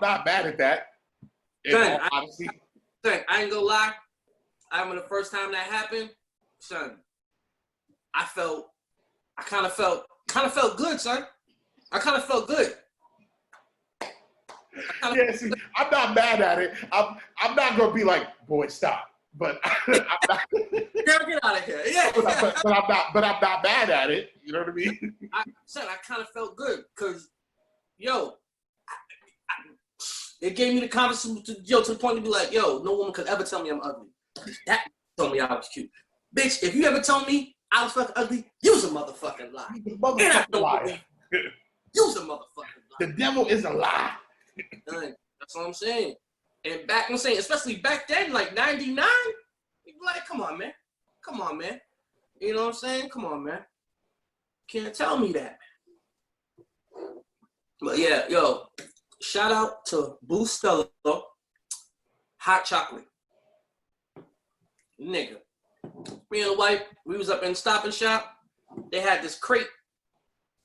not mad at that. Son, I ain't gonna lie. I remember the first time that happened, son. I kind of felt good, son. I kind of felt good. Yeah, see, I'm not mad at it. I'm not gonna be like, boy, stop. But I'm not. Get out of here. Yeah. But I'm not mad at it. You know what I mean? I kind of felt good because, yo, it gave me the confidence to the point to be like, yo, no woman could ever tell me I'm ugly. That told me I was cute. Bitch, if you ever told me I was fucking ugly, you's a motherfucking lie. Motherfucking liar. You's a motherfucking lie. The devil is a lie. That's what I'm saying. And I'm saying, especially back then, like 99, you'd be like, come on, man. You know what I'm saying? Come on, man. Can't tell me that. But yeah, yo, shout out to Bustelo hot chocolate. Nigga. Me and the wife, we was up in Stop and Shop. They had this crate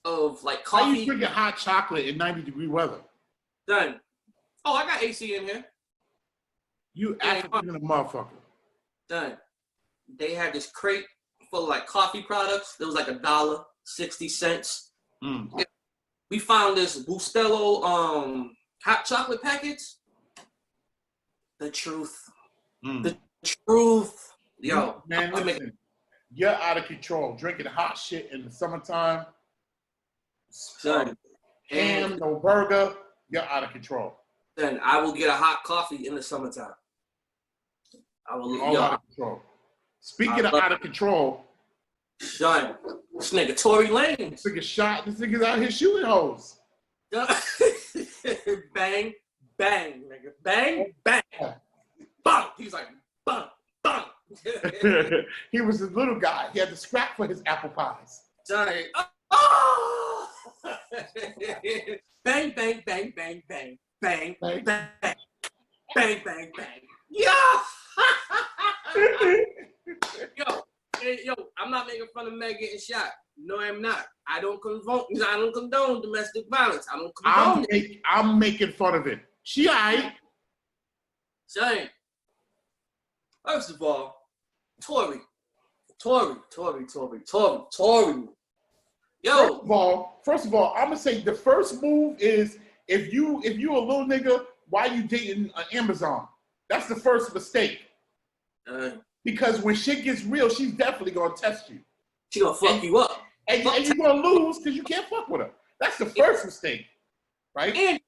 of like coffee. How you drinking hot chocolate in 90-degree weather? Done. Oh, I got AC in here. You African a motherfucker. Done. They had this crate full of like coffee products. It was like $1.60. Mm. We found this Bustelo hot chocolate packets. The truth. Mm. The truth. Yo, man, listen. You're out of control. Drinking hot shit in the summertime. Son. Ham, no burger. You're out of control. Then I will get a hot coffee in the summertime. I will. All out of control. Speaking of out of control, son, this nigga Tory Lanez. This nigga shot. This nigga's out here shooting hoes. Bang, bang, nigga. Bang, bang. Bang. He's like, bang, bang. He was a little guy. He had to scrap for his apple pies. Sorry. Oh! Bang, bang, bang, bang, bang, bang, bang, bang, bang, bang, bang. Yo! Yo, I'm not making fun of Meg getting shot. No, I'm not. I don't condone domestic violence. I don't condone it. I'm making fun of it. She aight. Saying, first of all, Tory. Yo. First of all, I'm gonna say the first move is if you a little nigga, why you dating an Amazon? That's the first mistake. Because when shit gets real, she's definitely gonna test you. She gonna fuck you up. And you're gonna lose because you can't fuck with her. That's the first mistake, right? And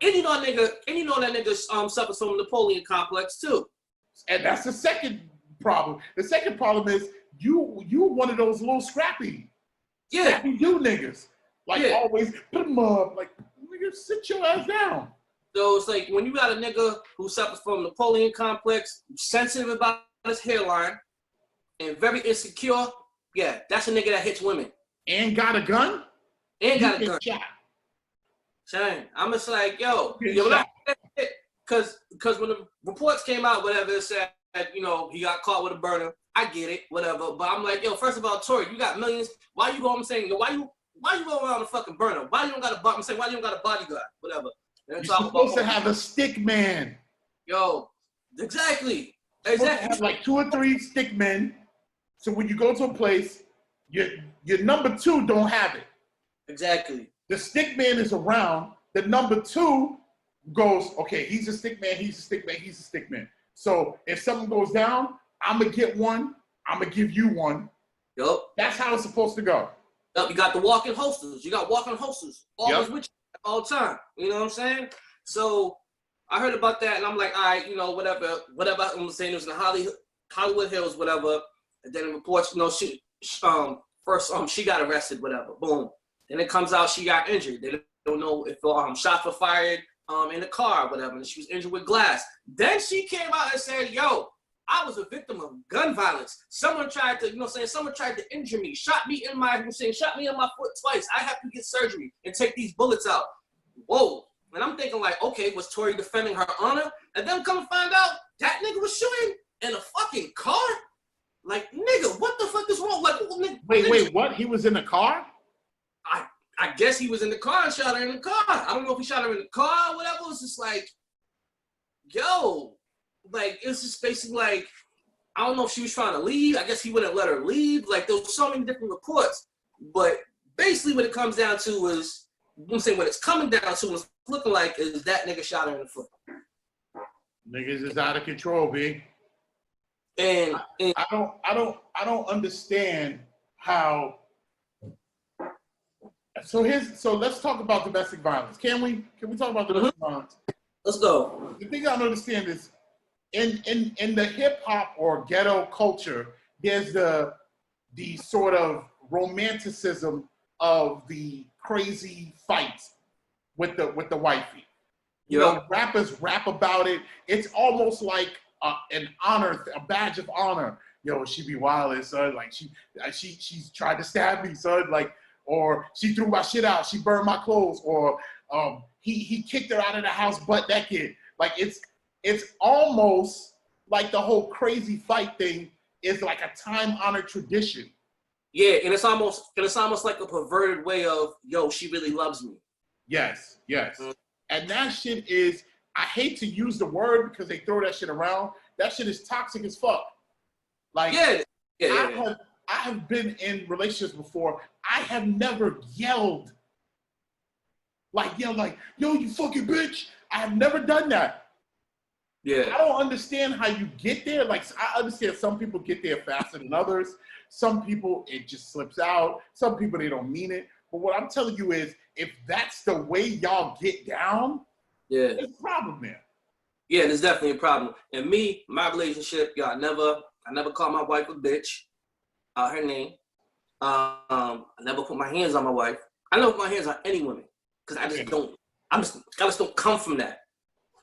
you know that nigga suffers from Napoleon complex too. And that's the second problem. The second problem is you one of those little scrappy. Yeah. You niggas. Like always put them up. Like, nigga, sit your ass down. So it's like when you got a nigga who suffers from Napoleon complex, sensitive about his hairline, and very insecure, yeah, that's a nigga that hits women. And got a gun? And got a gun. Shot. Saying, I'm just like, because when the reports came out, whatever, it said, you know, he got caught with a burner. I get it, whatever. But I'm like, yo, first of all, Tory, you got millions. Why you going? I'm saying, yo, why you going around a fucking burner? Why you don't got a I'm saying, why you don't got a bodyguard? Whatever. You're supposed to have a stick man. Yo, exactly. Have like 2 or 3 stick men. So when you go to a place, your number 2 don't have it. Exactly. The stick man is around. The number 2 goes, okay, he's a stick man, he's a stick man, he's a stick man. So if something goes down, I'm going to get one. I'm going to give you one. Yep. That's how it's supposed to go. Yep. You got the walking holsters. You got walking holsters always with you all the time. You know what I'm saying? So I heard about that, and I'm like, all right, you know, whatever. I'm saying it was in the Hollywood Hills, whatever. And then it reports, you know, she got arrested, whatever. Boom. Then it comes out she got injured. They don't know if shots were fired in the car, whatever. And she was injured with glass. Then she came out and said, yo, I was a victim of gun violence. Someone tried to, someone tried to injure me, shot me in my foot twice. I have to get surgery and take these bullets out. Whoa. And I'm thinking like, okay, was Tory defending her honor? And then come find out that nigga was shooting in a fucking car? Like, nigga, what the fuck is wrong? Like, wait, what? He was in a car? I guess he was in the car and shot her in the car. I don't know if he shot her in the car or whatever. It was just like, yo, like, it's just basically like, I don't know if she was trying to leave. I guess he wouldn't let her leave. Like, there was so many different reports. But basically what it comes down to is, I'm saying what it's coming down to, what's looking like is that nigga shot her in the foot. Niggas is out of control, B. And I don't understand how. So let's talk about domestic violence. Can we talk about domestic violence? Let's go. The thing I don't understand is in the hip hop or ghetto culture, there's the sort of romanticism of the crazy fights with the wifey. You know, rappers rap about it. It's almost like an honor, a badge of honor. Yo, she be wildin', son. Like she's tried to stab me, son. Like, or she threw my shit out. She burned my clothes. Or he kicked her out of the house butt naked. Like it's almost like the whole crazy fight thing is like a time-honored tradition. Yeah, and it's almost like a perverted way of, yo, she really loves me. Yes. And that shit is, I hate to use the word because they throw that shit around. That shit is toxic as fuck. Like, I have been in relationships before. I have never yelled. Like, yo, you fucking bitch. I have never done that. Yeah. I don't understand how you get there. Like, I understand some people get there faster than others. Some people, it just slips out. Some people, they don't mean it. But what I'm telling you is, if that's the way y'all get down, there's a problem there. Yeah, there's definitely a problem. And me, my relationship, I never call my wife a bitch out her name. I never put my hands on my wife. I never put my hands on any woman because I just don't come from that.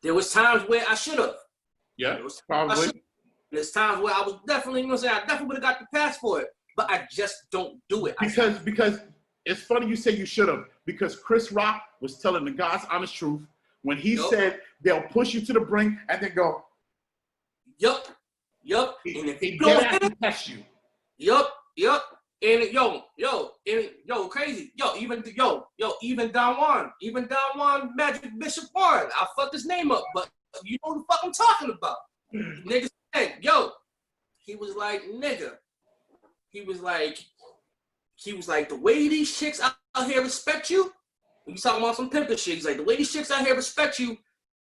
There was times where I should have. Yeah, probably. There's times where I was definitely, I definitely would have got the pass for it, but I just don't do it. Because it's funny you say you should have, because Chris Rock was telling the God's honest truth when he said they'll push you to the brink and then go. Yup. And if he don't test you. Yup. And crazy. Even Don Juan, Magic Bishop Warren. I'll fuck his name up, but you know what the fuck I'm talking about. Nigga said, he was like, nigga. He was like, the way these chicks out here respect you, you talking about some pimping shit, he's like, the way these chicks out here respect you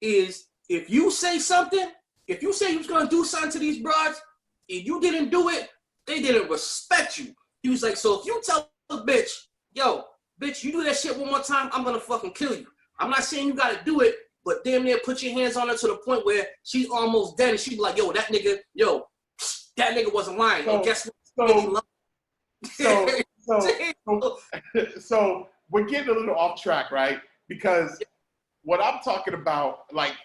is if you say something, if you say you was gonna do something to these broads, and you didn't do it, they didn't respect you. He was like, so if you tell a bitch, yo, bitch, you do that shit one more time, I'm gonna fucking kill you. I'm not saying you gotta do it, but damn near put your hands on her to the point where she's almost dead and she be like, that nigga wasn't lying. And guess what? So we're getting a little off track, right? Because what I'm talking about, like,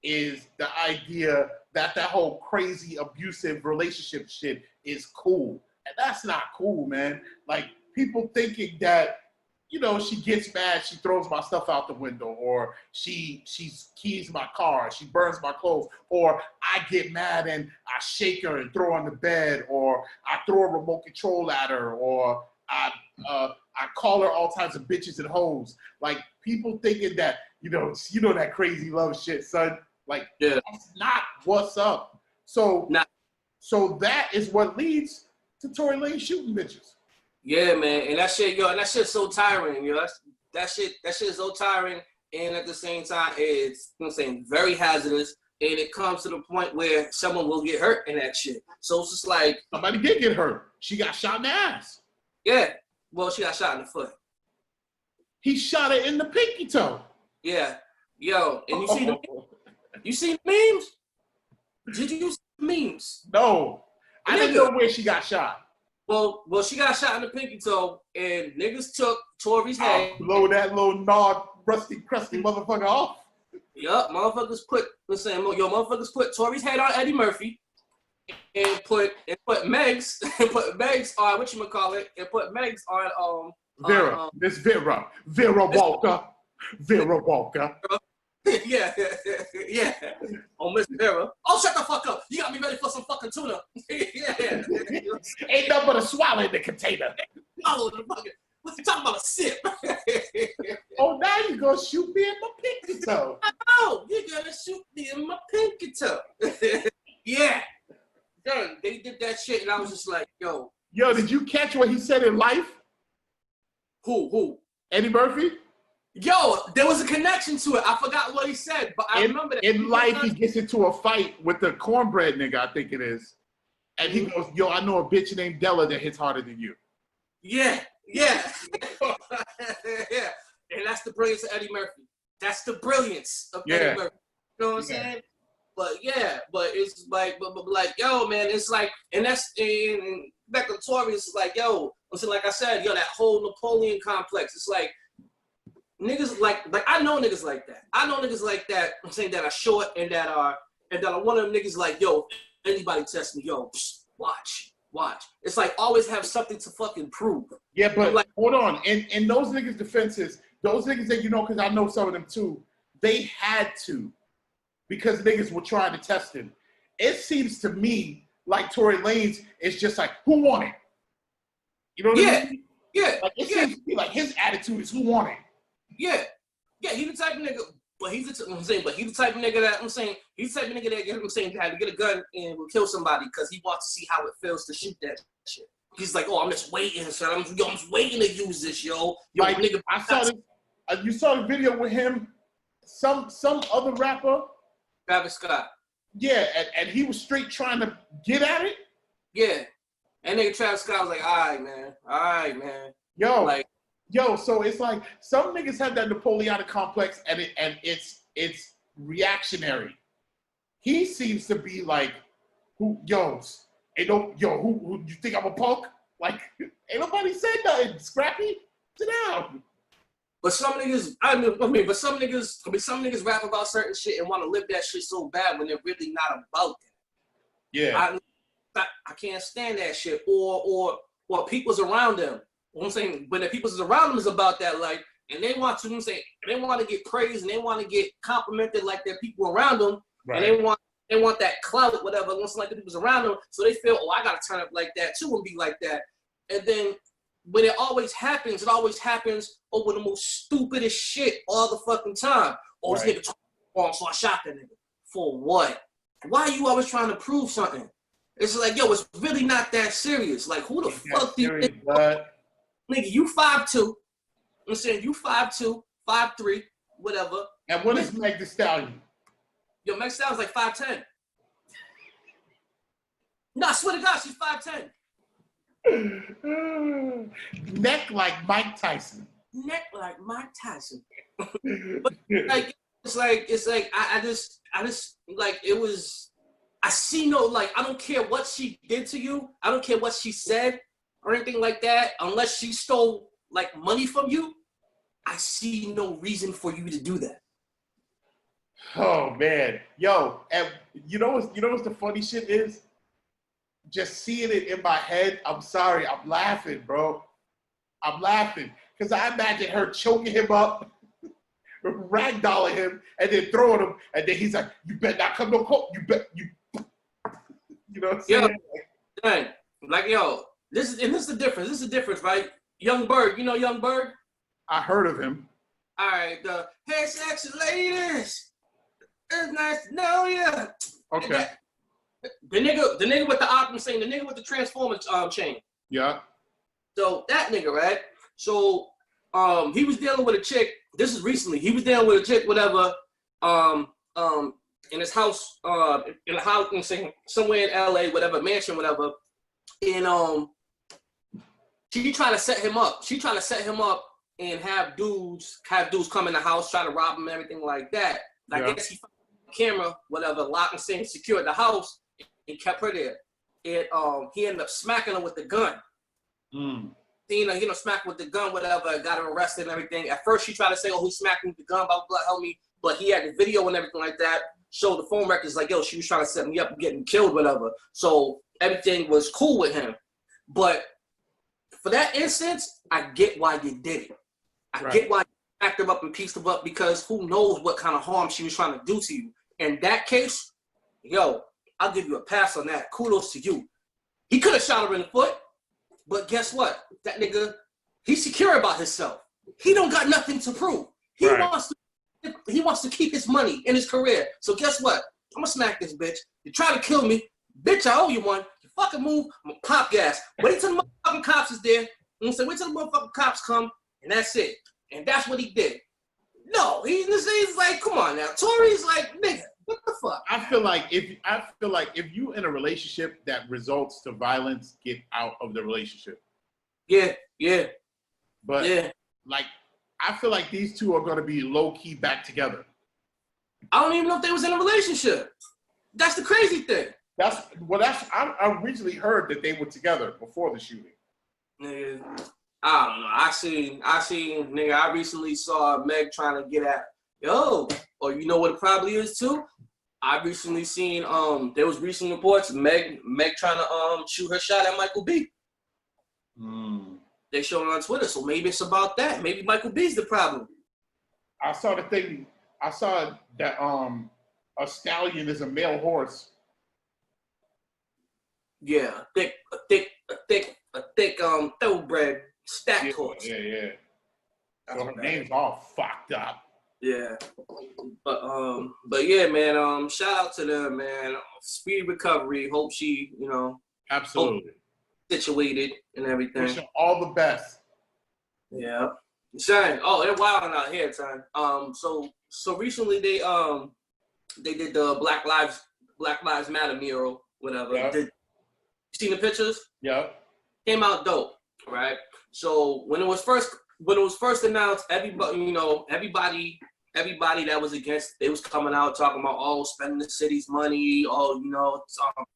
is the idea that whole crazy abusive relationship shit is cool. And that's not cool, man. Like, people thinking that, she gets mad, she throws my stuff out the window, or she keys my car, she burns my clothes, or I get mad and I shake her and throw her on the bed, or I throw a remote control at her, or I call her all types of bitches and hoes. Like, people thinking that, that crazy love shit, son. Like, that's not what's up. So that is what leads to Tory Lanez shooting bitches. Yeah, man, and that shit's so tiring, That shit is so tiring, and at the same time, it's very hazardous, and it comes to the point where someone will get hurt in that shit. So it's just like somebody did get hurt. She got shot in the ass. Yeah, well, she got shot in the foot. He shot her in the pinky toe. Yeah, and you see the memes? Did you see the memes? No, I didn't know where she got shot. Well, she got shot in the pinky toe, and niggas took Tory's head. Blow that little gnawed, rusty, crusty motherfucker off. Yup, motherfuckers put Tory's head on Eddie Murphy, and put Megs on and put Megs on Vera, Miss Vera Walker. Yeah. Oh, Miss Vera. Oh, shut the fuck up. You got me ready for some fucking tuna. Yeah. Ain't nothing but a swallow in the container. Oh, what you talking about, a sip? Oh, now you gonna shoot me in my pinky toe. Oh, you're gonna shoot me in my pinky toe. Yeah. Done. They did that shit, and I was just like, yo. Yo, did you catch what he said in life? Who? Eddie Murphy? Yo, there was a connection to it. I forgot what he said, but I remember that. In life, he gets into a fight with the cornbread nigga, I think it is. And he goes, yo, I know a bitch named Della that hits harder than you. Yeah. Yeah. And that's the brilliance of Eddie Murphy. That's the brilliance of Eddie Murphy. You know what I'm saying? But it's like, but like, yo, man, it's like, and back on Tory, it's like, yo, like I said, that whole Napoleon complex. It's like, niggas like I know niggas like that. I'm saying that are short and that are one of them niggas like, yo, anybody test me, yo, watch. It's like always have something to fucking prove. Yeah, but like, hold on. In those niggas' defenses, those niggas that you know, because I know some of them too, they had to because niggas were trying to test him. It seems to me like Tory Lanez is just like, who won it? You know what I mean? Yeah. Like, it seems to be like his attitude is who won it. Yeah. Yeah, he the type of nigga, but he's the type of nigga that he's the type of nigga that had to get a gun and will kill somebody because he wants to see how it feels to shoot that shit. He's like, oh, I'm just waiting, son. I'm just waiting to use this, yo. Like, nigga, I saw this. You saw the video with him, some other rapper. Travis Scott. Yeah, and he was straight trying to get at it. Yeah. And nigga Travis Scott was like, all right, man. Yo, so it's like some niggas have that Napoleonic complex and it's reactionary. He seems to be like, who you think I'm a punk? Like, ain't nobody said nothing, Scrappy. Sit down. But some niggas rap about certain shit and want to live that shit so bad when they're really not about that. Yeah. I can't stand that shit. Or people's around them. I'm saying when the people's around them is about that, like, and they want to they want to get praised and they want to get complimented like their people around them, right. And they want that clout, whatever, once like the people's around them, so they feel, oh, I gotta turn up like that too and be like that. And then when it always happens over the most stupidest shit all the fucking time. Oh, right. This nigga wrong, so I shot that nigga. For what? Why are you always trying to prove something? It's like, yo, it's really not that serious. Like, who the fuck do you think? Nigga, you 5'2". I'm saying you 5'2", 5'3", whatever. And what is Meg Thee Stallion? Yo, Meg Thee Stallion's like 5'10". No, I swear to God, she's 5'10". Neck like Mike Tyson. Neck like Mike Tyson. But like, it's like I just like, it was. I see no, like, I don't care what she did to you. I don't care what she said or anything like that. Unless she stole like money from you, I see no reason for you to do that. Oh man, yo, and you know what's the funny shit is? Just seeing it in my head. I'm sorry, I'm laughing, bro. I'm laughing because I imagine her choking him up, ragdolling him, and then throwing him, and then he's like, "You better not come no close. You bet you." You know what I'm saying? Yo, like, yo, this is the difference. This is the difference, right? Young Berg, you know Young Berg? I heard of him. All right, hey, sexy ladies, it's nice to know you. Okay. The nigga with the I'm saying the nigga with the Transformer chain. Yeah. So that nigga, right? So he was dealing with a chick. This is recently. He was dealing with a chick, whatever. In his house, in a house, I'm saying somewhere in LA, whatever, mansion, whatever. And she trying to set him up. She trying to set him up and have dudes come in the house, try to rob him and everything like that. I guess he found the camera, whatever, locked and saying secured the house and kept her there. And he ended up smacking her with the gun. Smacking with the gun, whatever, got her arrested and everything. At first, she tried to say, oh, he smacked me with the gun, blah, blah, help me. But he had the video and everything like that. Showed the phone records like, yo, she was trying to set me up and getting killed, whatever. So everything was cool with him. But for that instance, I get why you did it. I get why you backed her up and pieced her up, because who knows what kind of harm she was trying to do to you. In that case, yo, I'll give you a pass on that. Kudos to you. He could have shot her in the foot, but guess what? That nigga, he's secure about himself. He don't got nothing to prove. He wants to keep his money in his career. So guess what? I'm gonna smack this bitch. You try to kill me, bitch, I owe you one. You fucking move, I'm gonna pop gas. Wait till the motherfucking cops is there. I'm gonna say, wait till the motherfucking cops come, and that's it. And that's what he did. No, he's like, come on now. Tory's like, nigga, what the fuck? I feel like if you in a relationship that results to violence, get out of the relationship. Yeah. But like, I feel like these two are gonna be low key back together. I don't even know if they was in a relationship. That's the crazy thing. I originally heard that they were together before the shooting. Nigga, I don't know. I seen, nigga, I recently saw Meg trying to get at, or you know what it probably is too? I recently seen, there was recent reports, Meg trying to shoot her shot at Michael B. They showing on Twitter, so maybe it's about that. Maybe Michael B's the problem. I saw the thing. I saw that a stallion is a male horse. Yeah, a thick thoroughbred stacked horse. Yeah. So her name's all fucked up. Yeah, but yeah, man. Shout out to them, man. Speedy recovery. Hope she, Absolutely situated and everything. Wish her all the best. Yeah. Son, they're wilding out here, son. So recently they did the Black Lives Matter mural, whatever. Yeah. You seen the pictures? Yeah. Came out dope, right? So when it was first announced, everybody that was against it was coming out talking about spending the city's money,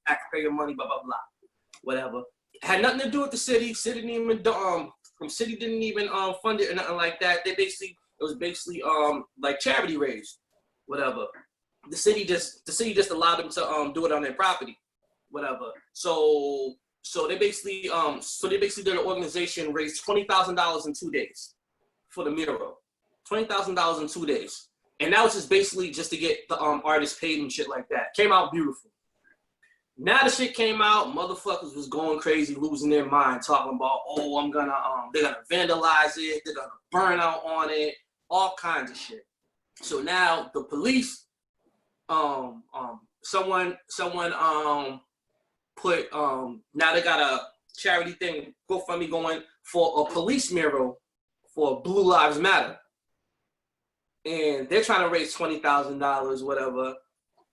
taxpayer money, blah blah blah, whatever. Had nothing to do with the city. City didn't even fund it or nothing like that. It was basically like charity raised, whatever. The city just allowed them to do it on their property, whatever. So they basically did an organization, raised $20,000 in 2 days for the mural. $20,000 in 2 days. And that was just basically just to get the artists paid and shit like that. Came out beautiful. Now the shit came out, motherfuckers was going crazy, losing their mind, talking about, they're gonna vandalize it, they're gonna burn out on it, all kinds of shit. So now the police, someone put, now they got a charity thing, GoFundMe going for a police mural for Blue Lives Matter. And they're trying to raise $20,000, whatever.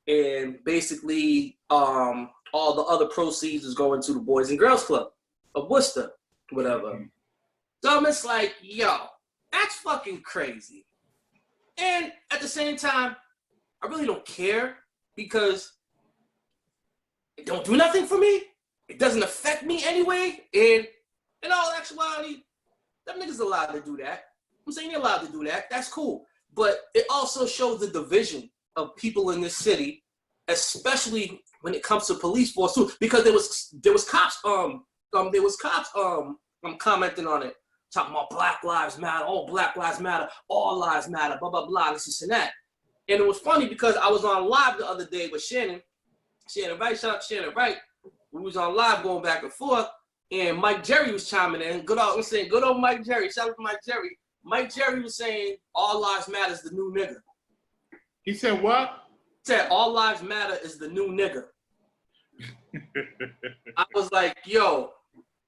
And basically, all the other proceeds is going to the Boys and Girls Club of Worcester, whatever. Mm-hmm. So I'm just like, yo, that's fucking crazy. And at the same time, I really don't care because it don't do nothing for me. It doesn't affect me anyway. And in all actuality, them niggas allowed to do that. I'm saying they're allowed to do that. That's cool. But it also shows the division of people in this city, especially when it comes to police force too, because there was cops commenting on it, talking about Black Lives Matter, Black Lives Matter, all lives matter, blah blah blah, this and that. And it was funny because I was on live the other day with Shannon Wright, shout out to Shannon Wright. We was on live going back and forth, and Mike Jerry was chiming in. Good old Mike Jerry, shout out to Mike Jerry. Mike Jerry was saying all lives matter is the new nigga. He said what? He said all lives matter is the new nigga. I was like, yo,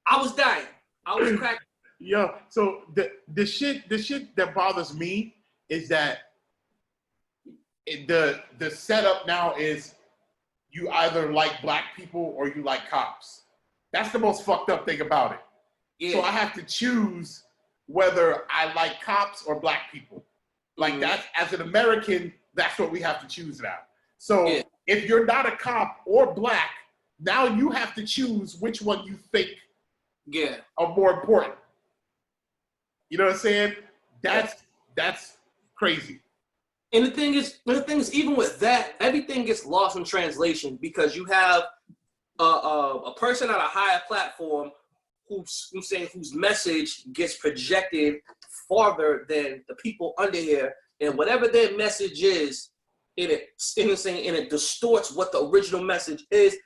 I was dying. I was cracking. Yo, so the shit that bothers me is that the setup now is you either like black people or you like cops. That's the most fucked up thing about it. Yeah. So I have to choose whether I like cops or black people. Like that, as an American, that's what we have to choose now. So if you're not a cop or black, now you have to choose which one you think are more important. You know what I'm saying? That's crazy. And the thing is, even with that, everything gets lost in translation because you have a person on a higher platform whose message gets projected farther than the people under here, and whatever their message is, it distorts what the original message is.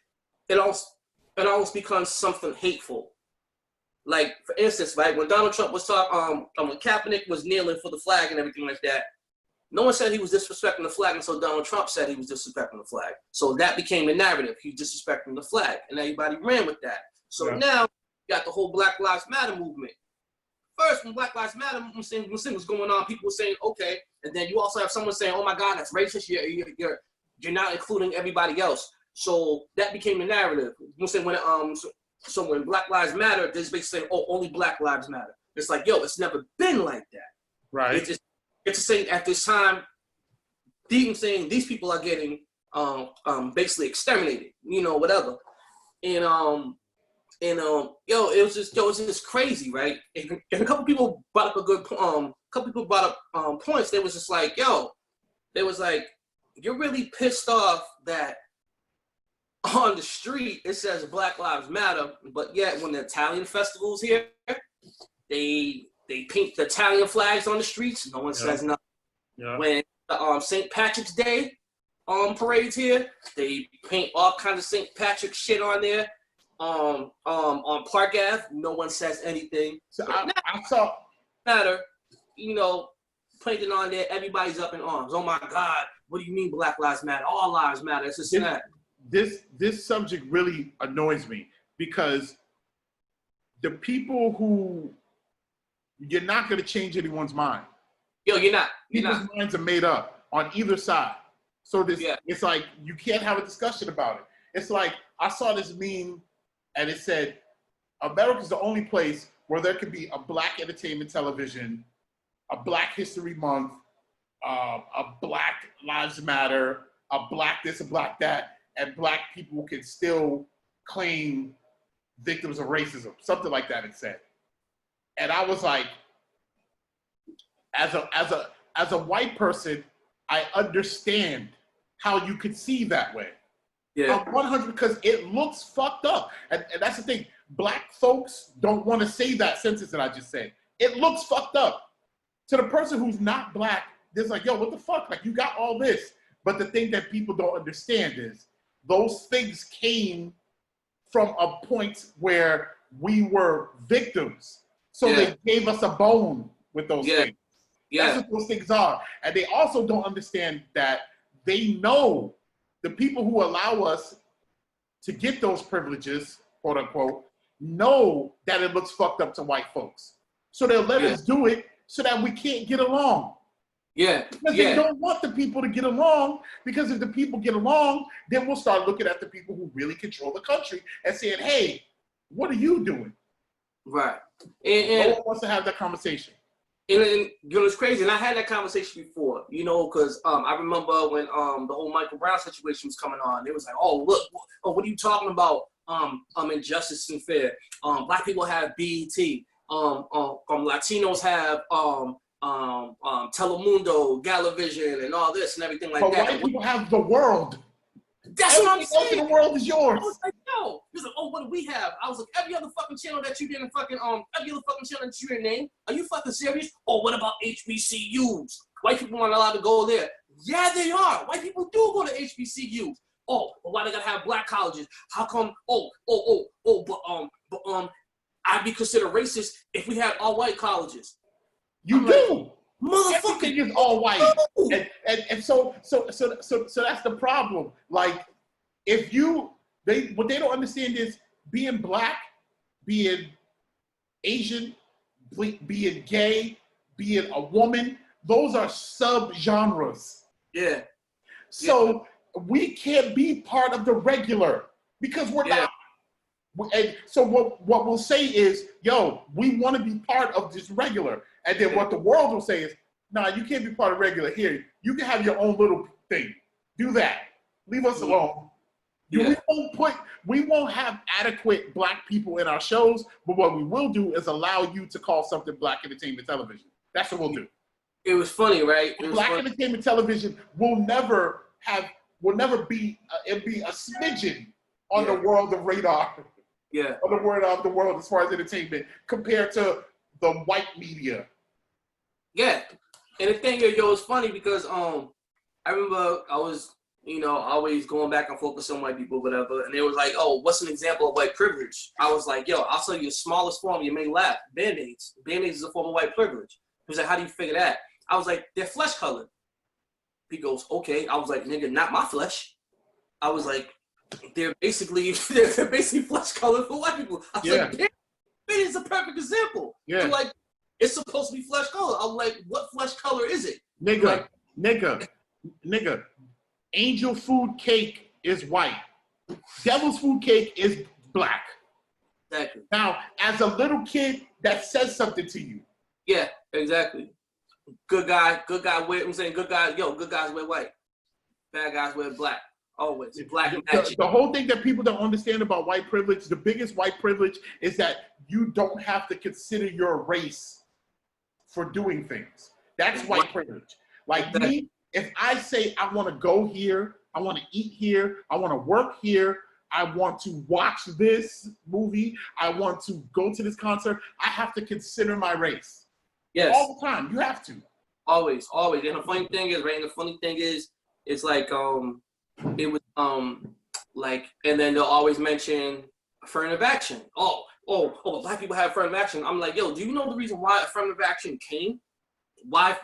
It almost becomes something hateful. Like, for instance, right, when Donald Trump was talking, when Kaepernick was kneeling for the flag and everything like that, no one said he was disrespecting the flag until Donald Trump said he was disrespecting the flag. So that became the narrative. He was disrespecting the flag, and everybody ran with that. So now you got the whole Black Lives Matter movement. First, when Black Lives Matter was going on, people were saying, okay, and then you also have someone saying, oh my God, that's racist. You're not including everybody else. So that became the narrative. So when Black Lives Matter, there's basically saying, oh, only Black Lives Matter. It's like, yo, it's never been like that. Right. It's just saying at this time, even saying these people are getting basically exterminated, whatever. And it was just crazy, right? And a couple people brought up points. They was just like, you're really pissed off that on the street it says Black Lives Matter, but yet when the Italian festival's here, They paint the Italian flags on the streets. No one says nothing. Yeah. When St. Patrick's Day parades here, they paint all kinds of St. Patrick shit on there. On Park Ave, no one says anything. So I saw matter, you know, painting on there, everybody's up in arms. Oh my God, what do you mean Black Lives Matter? All lives matter. It's just that. This subject really annoys me because the people who you're not going to change anyone's mind. Yo, you're not. People's minds are made up on either side. So it's like you can't have a discussion about it. It's like I saw this meme and it said, America's the only place where there could be a Black entertainment television, a Black History Month, a Black Lives Matter, a Black this, a Black that, and Black people can still claim victims of racism, something like that it said. And I was like, as a white person, I understand how you could see that way. Yeah. I'm 100 because it looks fucked up. And that's the thing. Black folks don't want to say that sentence that I just said. It looks fucked up. To the person who's not Black, they're like, yo, what the fuck? Like, you got all this. But the thing that people don't understand is those things came from a point where we were victims. So they gave us a bone with those things. That's what those things are. And they also don't understand that they know the people who allow us to get those privileges, quote unquote, know that it looks fucked up to white folks. So they'll let us do it so that we can't get along. Because they don't want the people to get along, because if the people get along, then we'll start looking at the people who really control the country and saying, hey, what are you doing? Right. And no one wants to have that conversation. And you know, it's crazy. And I had that conversation before, you know, because I remember when the whole Michael Brown situation was coming on. It was like, oh, look, what are you talking about? Injustice and fair. Black people have BET. Latinos have Telemundo, Galavision, and all this and everything like that. But white people have the world. That's what I'm saying. Everything in the world is yours. I was like, yo. He was like, oh, what do we have? I was like, every other fucking channel that you didn't fucking every other fucking channel that you didn't name. Are you fucking serious? Oh, what about HBCUs? White people aren't allowed to go there. Yeah, they are. White people do go to HBCUs. Oh, but why they gotta have Black colleges? How come? But I'd be considered racist if we had all white colleges. You do. Motherfucker, everything is all white, and so that's the problem. Like, if what they don't understand is being Black, being Asian, being gay, being a woman. Those are sub-genres. Yeah. So we can't be part of the regular because we're not. And so what we'll say is, yo, we want to be part of this regular. And then what the world will say is, nah, you can't be part of regular. Here, you can have your own little thing. Do that. Leave us alone. We won't have adequate Black people in our shows, but what we will do is allow you to call something Black entertainment television. That's what we'll do. It was funny, right? Black entertainment television will never be a smidgen on the world of radar. Yeah. On the world of the world as far as entertainment compared to the white media. Yeah. And the thing is, yo, it's funny because I remember I was, you know, always going back and forth with some white people, whatever, and they was like, oh, what's an example of white privilege? I was like, yo, I'll tell you the smallest form you may laugh. Band-Aids. Band-Aids is a form of white privilege. He was like, how do you figure that? I was like, they're flesh colored. He goes, okay. I was like, nigga, not my flesh. I was like, they're basically flesh colored for white people. I was like, Band-Aid's a perfect example. Yeah. So like, it's supposed to be flesh color. I'm like, what flesh color is it? Nigga, angel food cake is white. Devil's food cake is Black. Exactly. Now, as a little kid, that says something to you. Yeah, exactly. Good guy wear, I'm saying good guys wear white. Bad guys wear Black. Always. Black and magic. The whole thing that people don't understand about white privilege, the biggest white privilege is that you don't have to consider your race for doing things. That's white privilege. Like me, if I say I want to go here, I want to eat here, I want to work here, I want to watch this movie, I want to go to this concert, I have to consider my race. Yes. All the time. You have to. Always. And the funny thing is, right? And the funny thing is, it's like it was like, and then they'll always mention affirmative action. Oh, black people have affirmative action. I'm like, yo, do you know the reason why affirmative action came? Why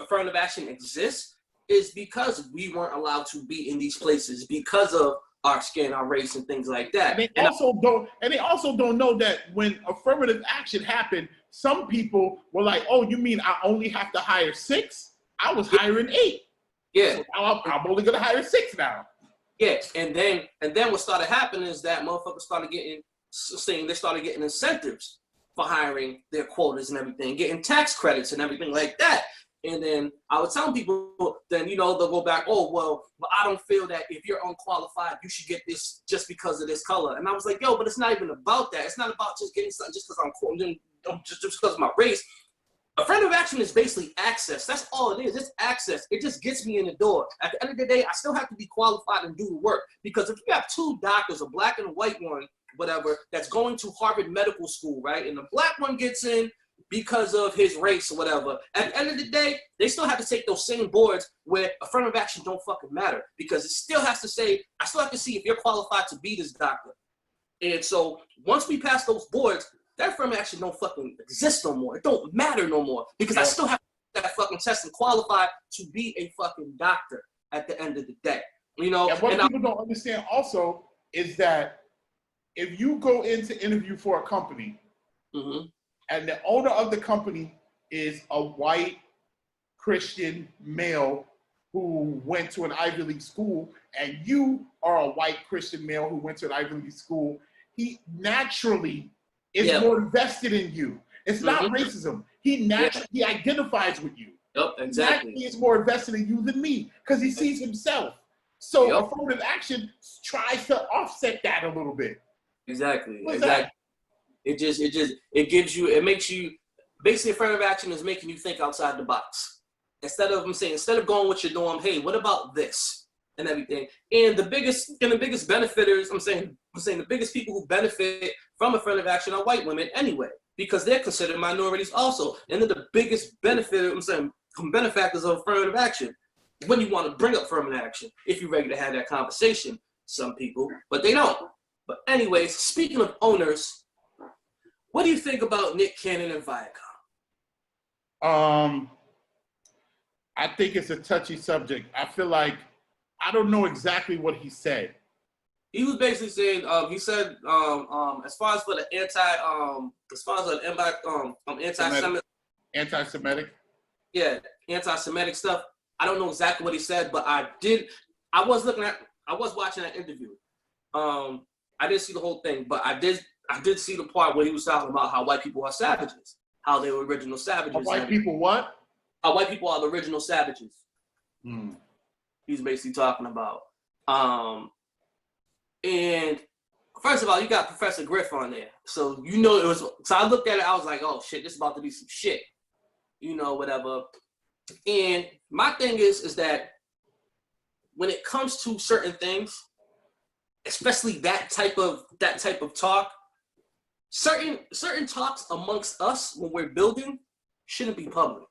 affirmative action exists? Is because we weren't allowed to be in these places because of our skin, our race, and things like that. And they also don't know that when affirmative action happened, some people were like, "Oh, you mean I only have to hire 6? I was hiring 8. Yeah, so now I'm only gonna hire 6 now." Yeah, and then what started happening is that motherfuckers started getting incentives for hiring their quotas and everything, getting tax credits and everything like that. And then I was telling people, then, they'll go back, oh, well, I don't feel that if you're unqualified, you should get this just because of this color. And I was like, yo, but it's not even about that. It's not about just getting something just because just because of my race. Affirmative action is basically access. That's all it is. It's access. It just gets me in the door. At the end of the day, I still have to be qualified and do the work. Because if you have 2 doctors, a black and a white one, whatever, that's going to Harvard Medical School, right? And the black one gets in because of his race or whatever. At the end of the day, they still have to take those same boards where affirmative action don't fucking matter, because it still has to say, I still have to see if you're qualified to be this doctor. And so once we pass those boards, that affirmative action don't fucking exist no more. It don't matter no more, because I still have to take that fucking test and qualify to be a fucking doctor at the end of the day. And what people don't understand also is that if you go in to interview for a company, and the owner of the company is a white Christian male who went to an Ivy League school, and you are a white Christian male who went to an Ivy League school, he naturally is more invested in you. It's not racism. He naturally he identifies with you. Yep, exactly. He is more invested in you than me because he sees himself. So affirmative action tries to offset that a little bit. Exactly. What's exactly. That? It gives you, it makes you, basically affirmative action is making you think outside the box. Instead of going with your norm, hey, what about this and everything? And the biggest benefiters, I'm saying the biggest people who benefit from affirmative action are white women anyway, because they're considered minorities also. And they're the biggest benefactors of affirmative action when you want to bring up affirmative action, if you're ready to have that conversation. Some people, but they don't. But anyways, speaking of owners, what do you think about Nick Cannon and Viacomm? I think it's a touchy subject. I feel like I don't know exactly what he said. He was basically saying, he said, as far as for the anti-Semitic, anti-Semitic stuff. I don't know exactly what he said, but I was watching that interview. I didn't see the whole thing, but I did see the part where he was talking about how white people are savages, how they were original savages. White people what? How white people are the original savages. He's basically talking about. And first of all, you got Professor Griff on there. So it was, so I looked at it, I was like, oh shit, this is about to be some shit. Whatever. And my thing is that when it comes to certain things, especially that type of talk, certain talks amongst us when we're building shouldn't be public.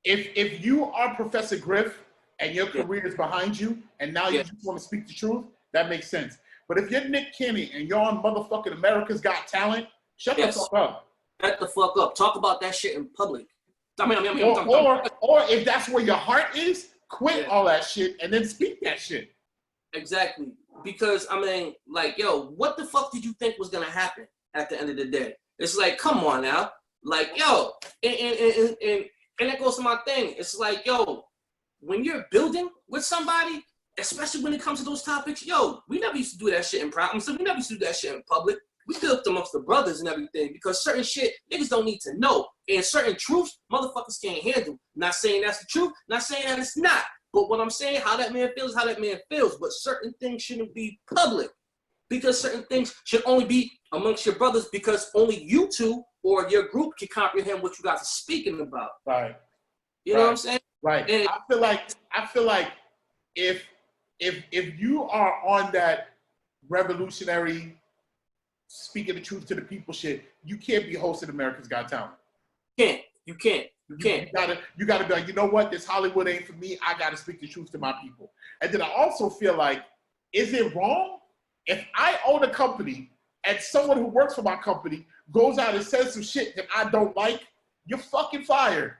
If you are Professor Griff and your career is behind you and now you just want to speak the truth, that makes sense. But if you're Nick Cannon and you're on motherfucking America's Got Talent, shut the fuck up. Shut the fuck up. Talk about that shit in public. Or if that's where your heart is, quit all that shit and then speak that shit. Exactly. Because, what the fuck did you think was going to happen at the end of the day? It's like, come on now. Like, yo, and that goes to my thing. It's like, yo, when you're building with somebody, especially when it comes to those topics, yo, we never used to do that shit in private. So we never used to do that shit in public. We built amongst the brothers and everything, because certain shit niggas don't need to know. And certain truths, motherfuckers can't handle. Not saying that's the truth, not saying that it's not. But what I'm saying, how that man feels, But certain things shouldn't be public, because certain things should only be amongst your brothers, because only you two or your group can comprehend what you guys are speaking about. Right. You know what I'm saying? Right. And I feel like if you are on that revolutionary, speaking the truth to the people shit, you can't be hosting America's Got Talent. You can't. You gotta be like, you know what? This Hollywood ain't for me. I gotta speak the truth to my people. And then I also feel like, is it wrong if I own a company and someone who works for my company goes out and says some shit that I don't like? You're fucking fired.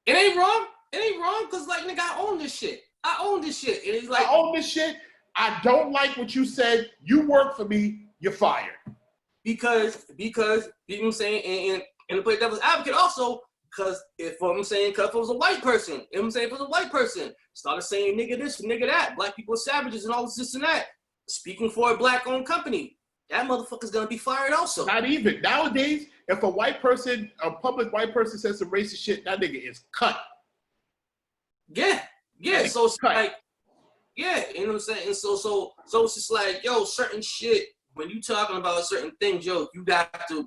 It ain't wrong. It ain't wrong because, like, nigga, I own this shit. I own this shit. And it's like, I own this shit. I don't like what you said. You work for me. You're fired. Because you know what I'm saying, and to play devil's advocate also, because if I'm saying, because if it was a white person, you know what I'm saying, if it was a white person, started saying nigga this, nigga that, black people are savages and all this and that, speaking for a black-owned company, that motherfucker's gonna be fired also. Not even. Nowadays, if a white person, a public white person says some racist shit, that nigga is cut. Yeah. So it's like, yeah, you know what I'm saying? And so it's just like, yo, certain shit, when you talking about certain things, yo, you have to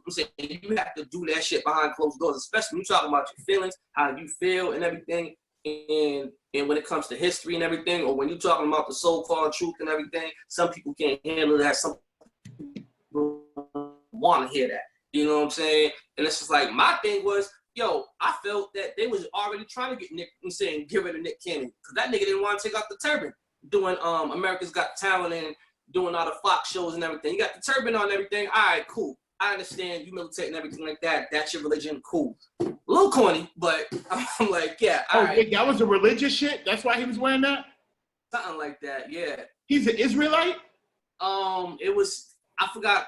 do that shit behind closed doors, especially when you talking about your feelings, how you feel and everything, and when it comes to history and everything, or when you talking about the so-called truth and everything, some people can't handle that, some people want to hear that. You know what I'm saying? And it's just like, my thing was, yo, I felt that they was already trying to get Nick, I'm saying, get rid of Nick Cannon, because that nigga didn't want to take off the turban, doing America's Got Talent and doing all the Fox shows and everything. You got the turban on and everything. All right, cool. I understand you militate and everything like that. That's your religion. Cool. A little corny, but I'm like, yeah. All right. Wait, that was a religious shit? That's why he was wearing that? Something like that, yeah. He's an Israelite? It was, I forgot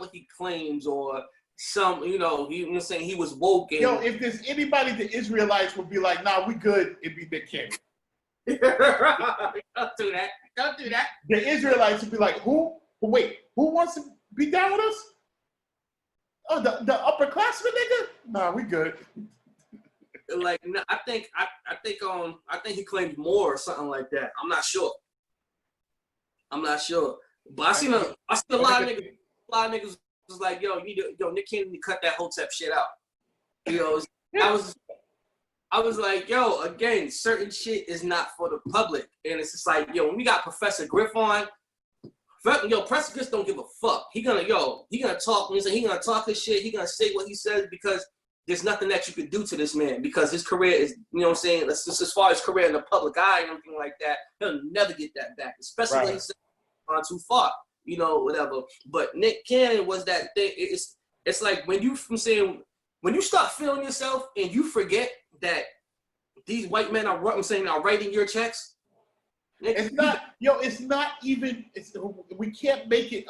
what he claims, or some, you know, he was saying he was woke. Yo, if there's anybody the Israelites would be like, nah, we good, it'd be Nick Cannon. Don't do that. Don't do that. The Israelites would be like, who? Wait, who wants to be down with us? Oh, the upperclassmen nigga? Nah, we good. Like, no, I think he claimed more or something like that. I'm not sure. But I seen a lot of niggas was like, yo, Nick Cannon need to cut that Hotep shit out. You know, I was like, yo, again, certain shit is not for the public. And it's just like, yo, when we got Professor Griff on, Professor Griff don't give a fuck. He gonna talk, he gonna talk his shit, he gonna say what he says, because there's nothing that you could do to this man, because his career is, you know what I'm saying, just as far as career in the public eye and everything like that, he'll never get that back, especially when he's gone too far, you know, whatever. But Nick Cannon was that thing. It's like when you start feeling yourself and you forget that these white men are writing your checks. It's not even, we can't make it,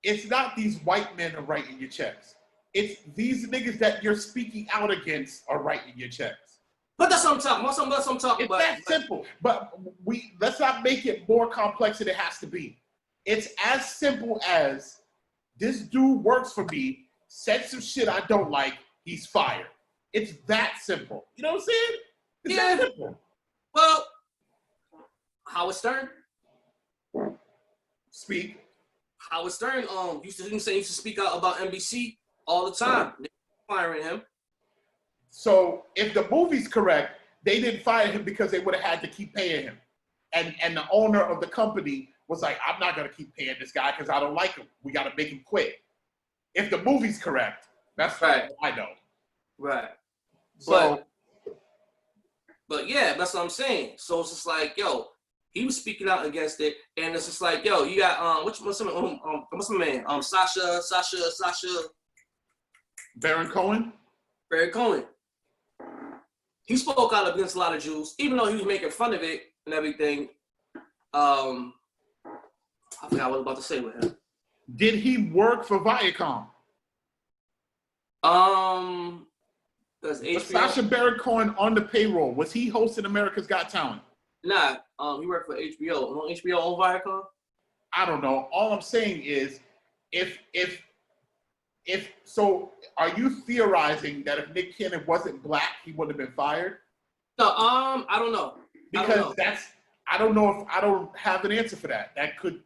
it's not these white men are writing your checks. It's these niggas that you're speaking out against are writing your checks. But that's what I'm talking about. That's what I'm talking about. It's that simple. But let's not make it more complex than it has to be. It's as simple as, this dude works for me, said some shit I don't like, he's fired. It's that simple. You know what I'm saying? It's that simple. Well, Howard Stern. Speak. Howard Stern used to speak out about NBC all the time. They were firing him. So if the movie's correct, they didn't fire him because they would have had to keep paying him. And the owner of the company was like, I'm not gonna keep paying this guy because I don't like him. We gotta make him quit. If the movie's correct, that's right. I know. Right. So, but yeah, that's what I'm saying. So it's just like, yo, he was speaking out against it, and it's just like, yo, you got what's my man? Sasha Baron Cohen. He spoke out against a lot of Jews, even though he was making fun of it and everything. I forgot what I was about to say with him. Did he work for Viacom? Was Sacha Baron Cohen on the payroll? Was he hosting America's Got Talent? Nah, he worked for HBO. On HBO on Viacom? I don't know. All I'm saying is, if so, are you theorizing that if Nick Cannon wasn't black, he would have been fired? No, I don't know. Because I don't have an answer for that. That could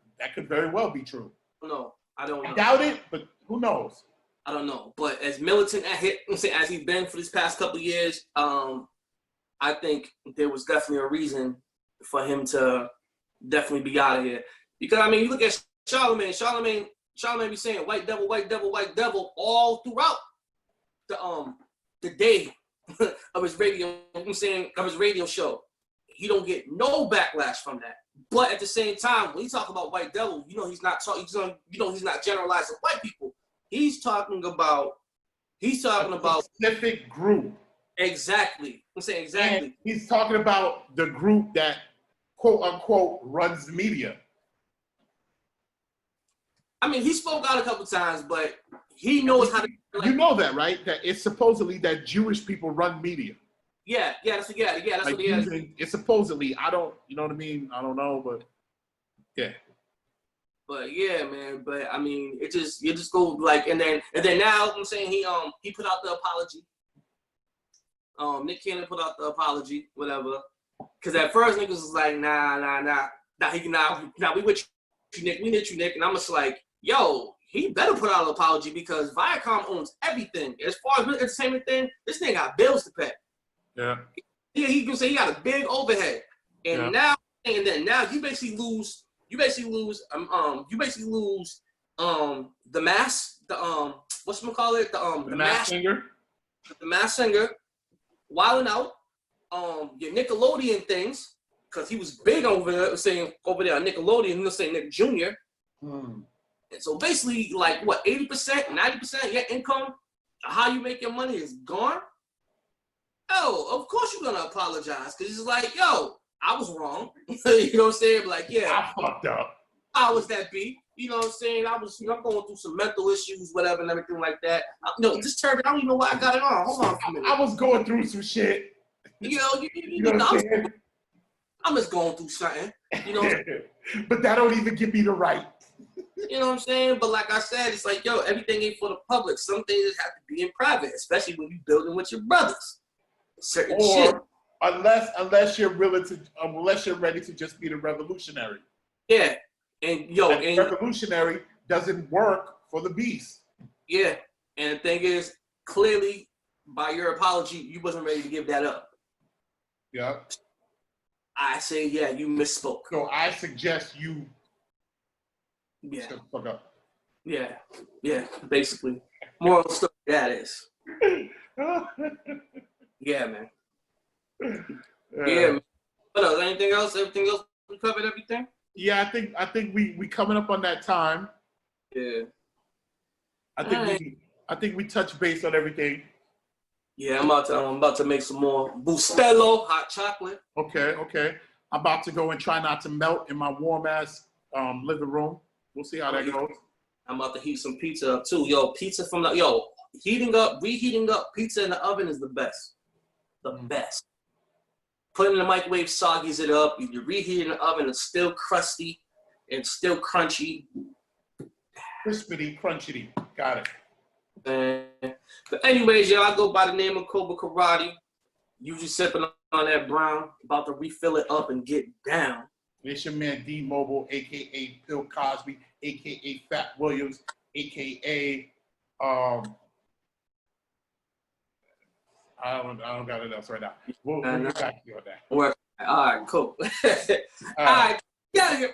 very well be true. No, I don't know. I doubt it, but who knows? I don't know. But as militant as he's been for these past couple of years, I think there was definitely a reason for him to definitely be out of here. Because I mean, you look at Charlemagne be saying white devil, white devil, white devil all throughout the day of his radio. I'm saying of his radio show. He don't get no backlash from that. But at the same time, when he talk about white devil, you know he's not talking. You know he's not generalizing white people. He's talking about a specific group. Exactly. I'm saying exactly. And he's talking about the group that quote unquote runs the media. I mean, he spoke out a couple times, but he knows how to. Like, you know that, right? That it's supposedly that Jewish people run media. Yeah, that's like what he has. It's supposedly. I don't. You know what I mean? I don't know, but yeah. But yeah, man. But I mean, you just go like, and then now I'm saying he put out the apology. Nick Cannon put out the apology, whatever. Because at first niggas was like, nah, we with you, Nick. We with you, Nick. And I'm just like, yo, he better put out an apology because Viacom owns everything. As far as entertainment thing, this thing got bills to pay. Yeah. He can say he got a big overhead. And now you basically lose the mass, whatchamacallit, the mass singer. The mass singer, wilding out, your Nickelodeon things, because he was big over there on Nickelodeon, let's say Nick Jr. And so basically, like what, 80%, 90% of your income, how you make your money is gone. Oh, of course you're gonna apologize, because it's like, yo, I was wrong. You know what I'm saying? Like, yeah, I fucked up. How was that beat? You know what I'm saying? I'm going through some mental issues, whatever, and everything like that. No, this turban, I don't even know why I got it on. Hold on for a minute. I was going through some shit. You know I'm just going through something. You know, but that don't even give me the right. You know what I'm saying? But like I said, it's like, yo, everything ain't for the public. Some things have to be in private, especially when you're building with your brothers. Certain shit. Unless you're ready to just be the revolutionary. Yeah. And revolutionary doesn't work for the beast. Yeah. And the thing is, clearly, by your apology, you wasn't ready to give that up. Yeah. I say, yeah, you misspoke. So I suggest you shut the fuck up. Yeah, basically. Moral story, that is. Yeah, man. Yeah, man. What else? Anything else? Everything else? We covered everything? Yeah, I think we coming up on that time. Yeah. I think we touched base on everything. Yeah, I'm about to make some more Bustelo hot chocolate. Okay. I'm about to go and try not to melt in my warm ass living room. We'll see how that goes. I'm about to heat some pizza up too. Yo, reheating up pizza in the oven is the best. The best. Put it in the microwave, soggies it up. You reheat in the oven, it's still crusty and still crunchy. Crispity, crunchity. Got it. But anyways, y'all, I go by the name of Cobra Karate. Usually sipping on that brown, about to refill it up and get down. It's your man D Mobile, aka Bill Cosby, aka Fat Williams, aka I don't got it else right now. We'll get back to you on that. All right, cool. All right, yeah.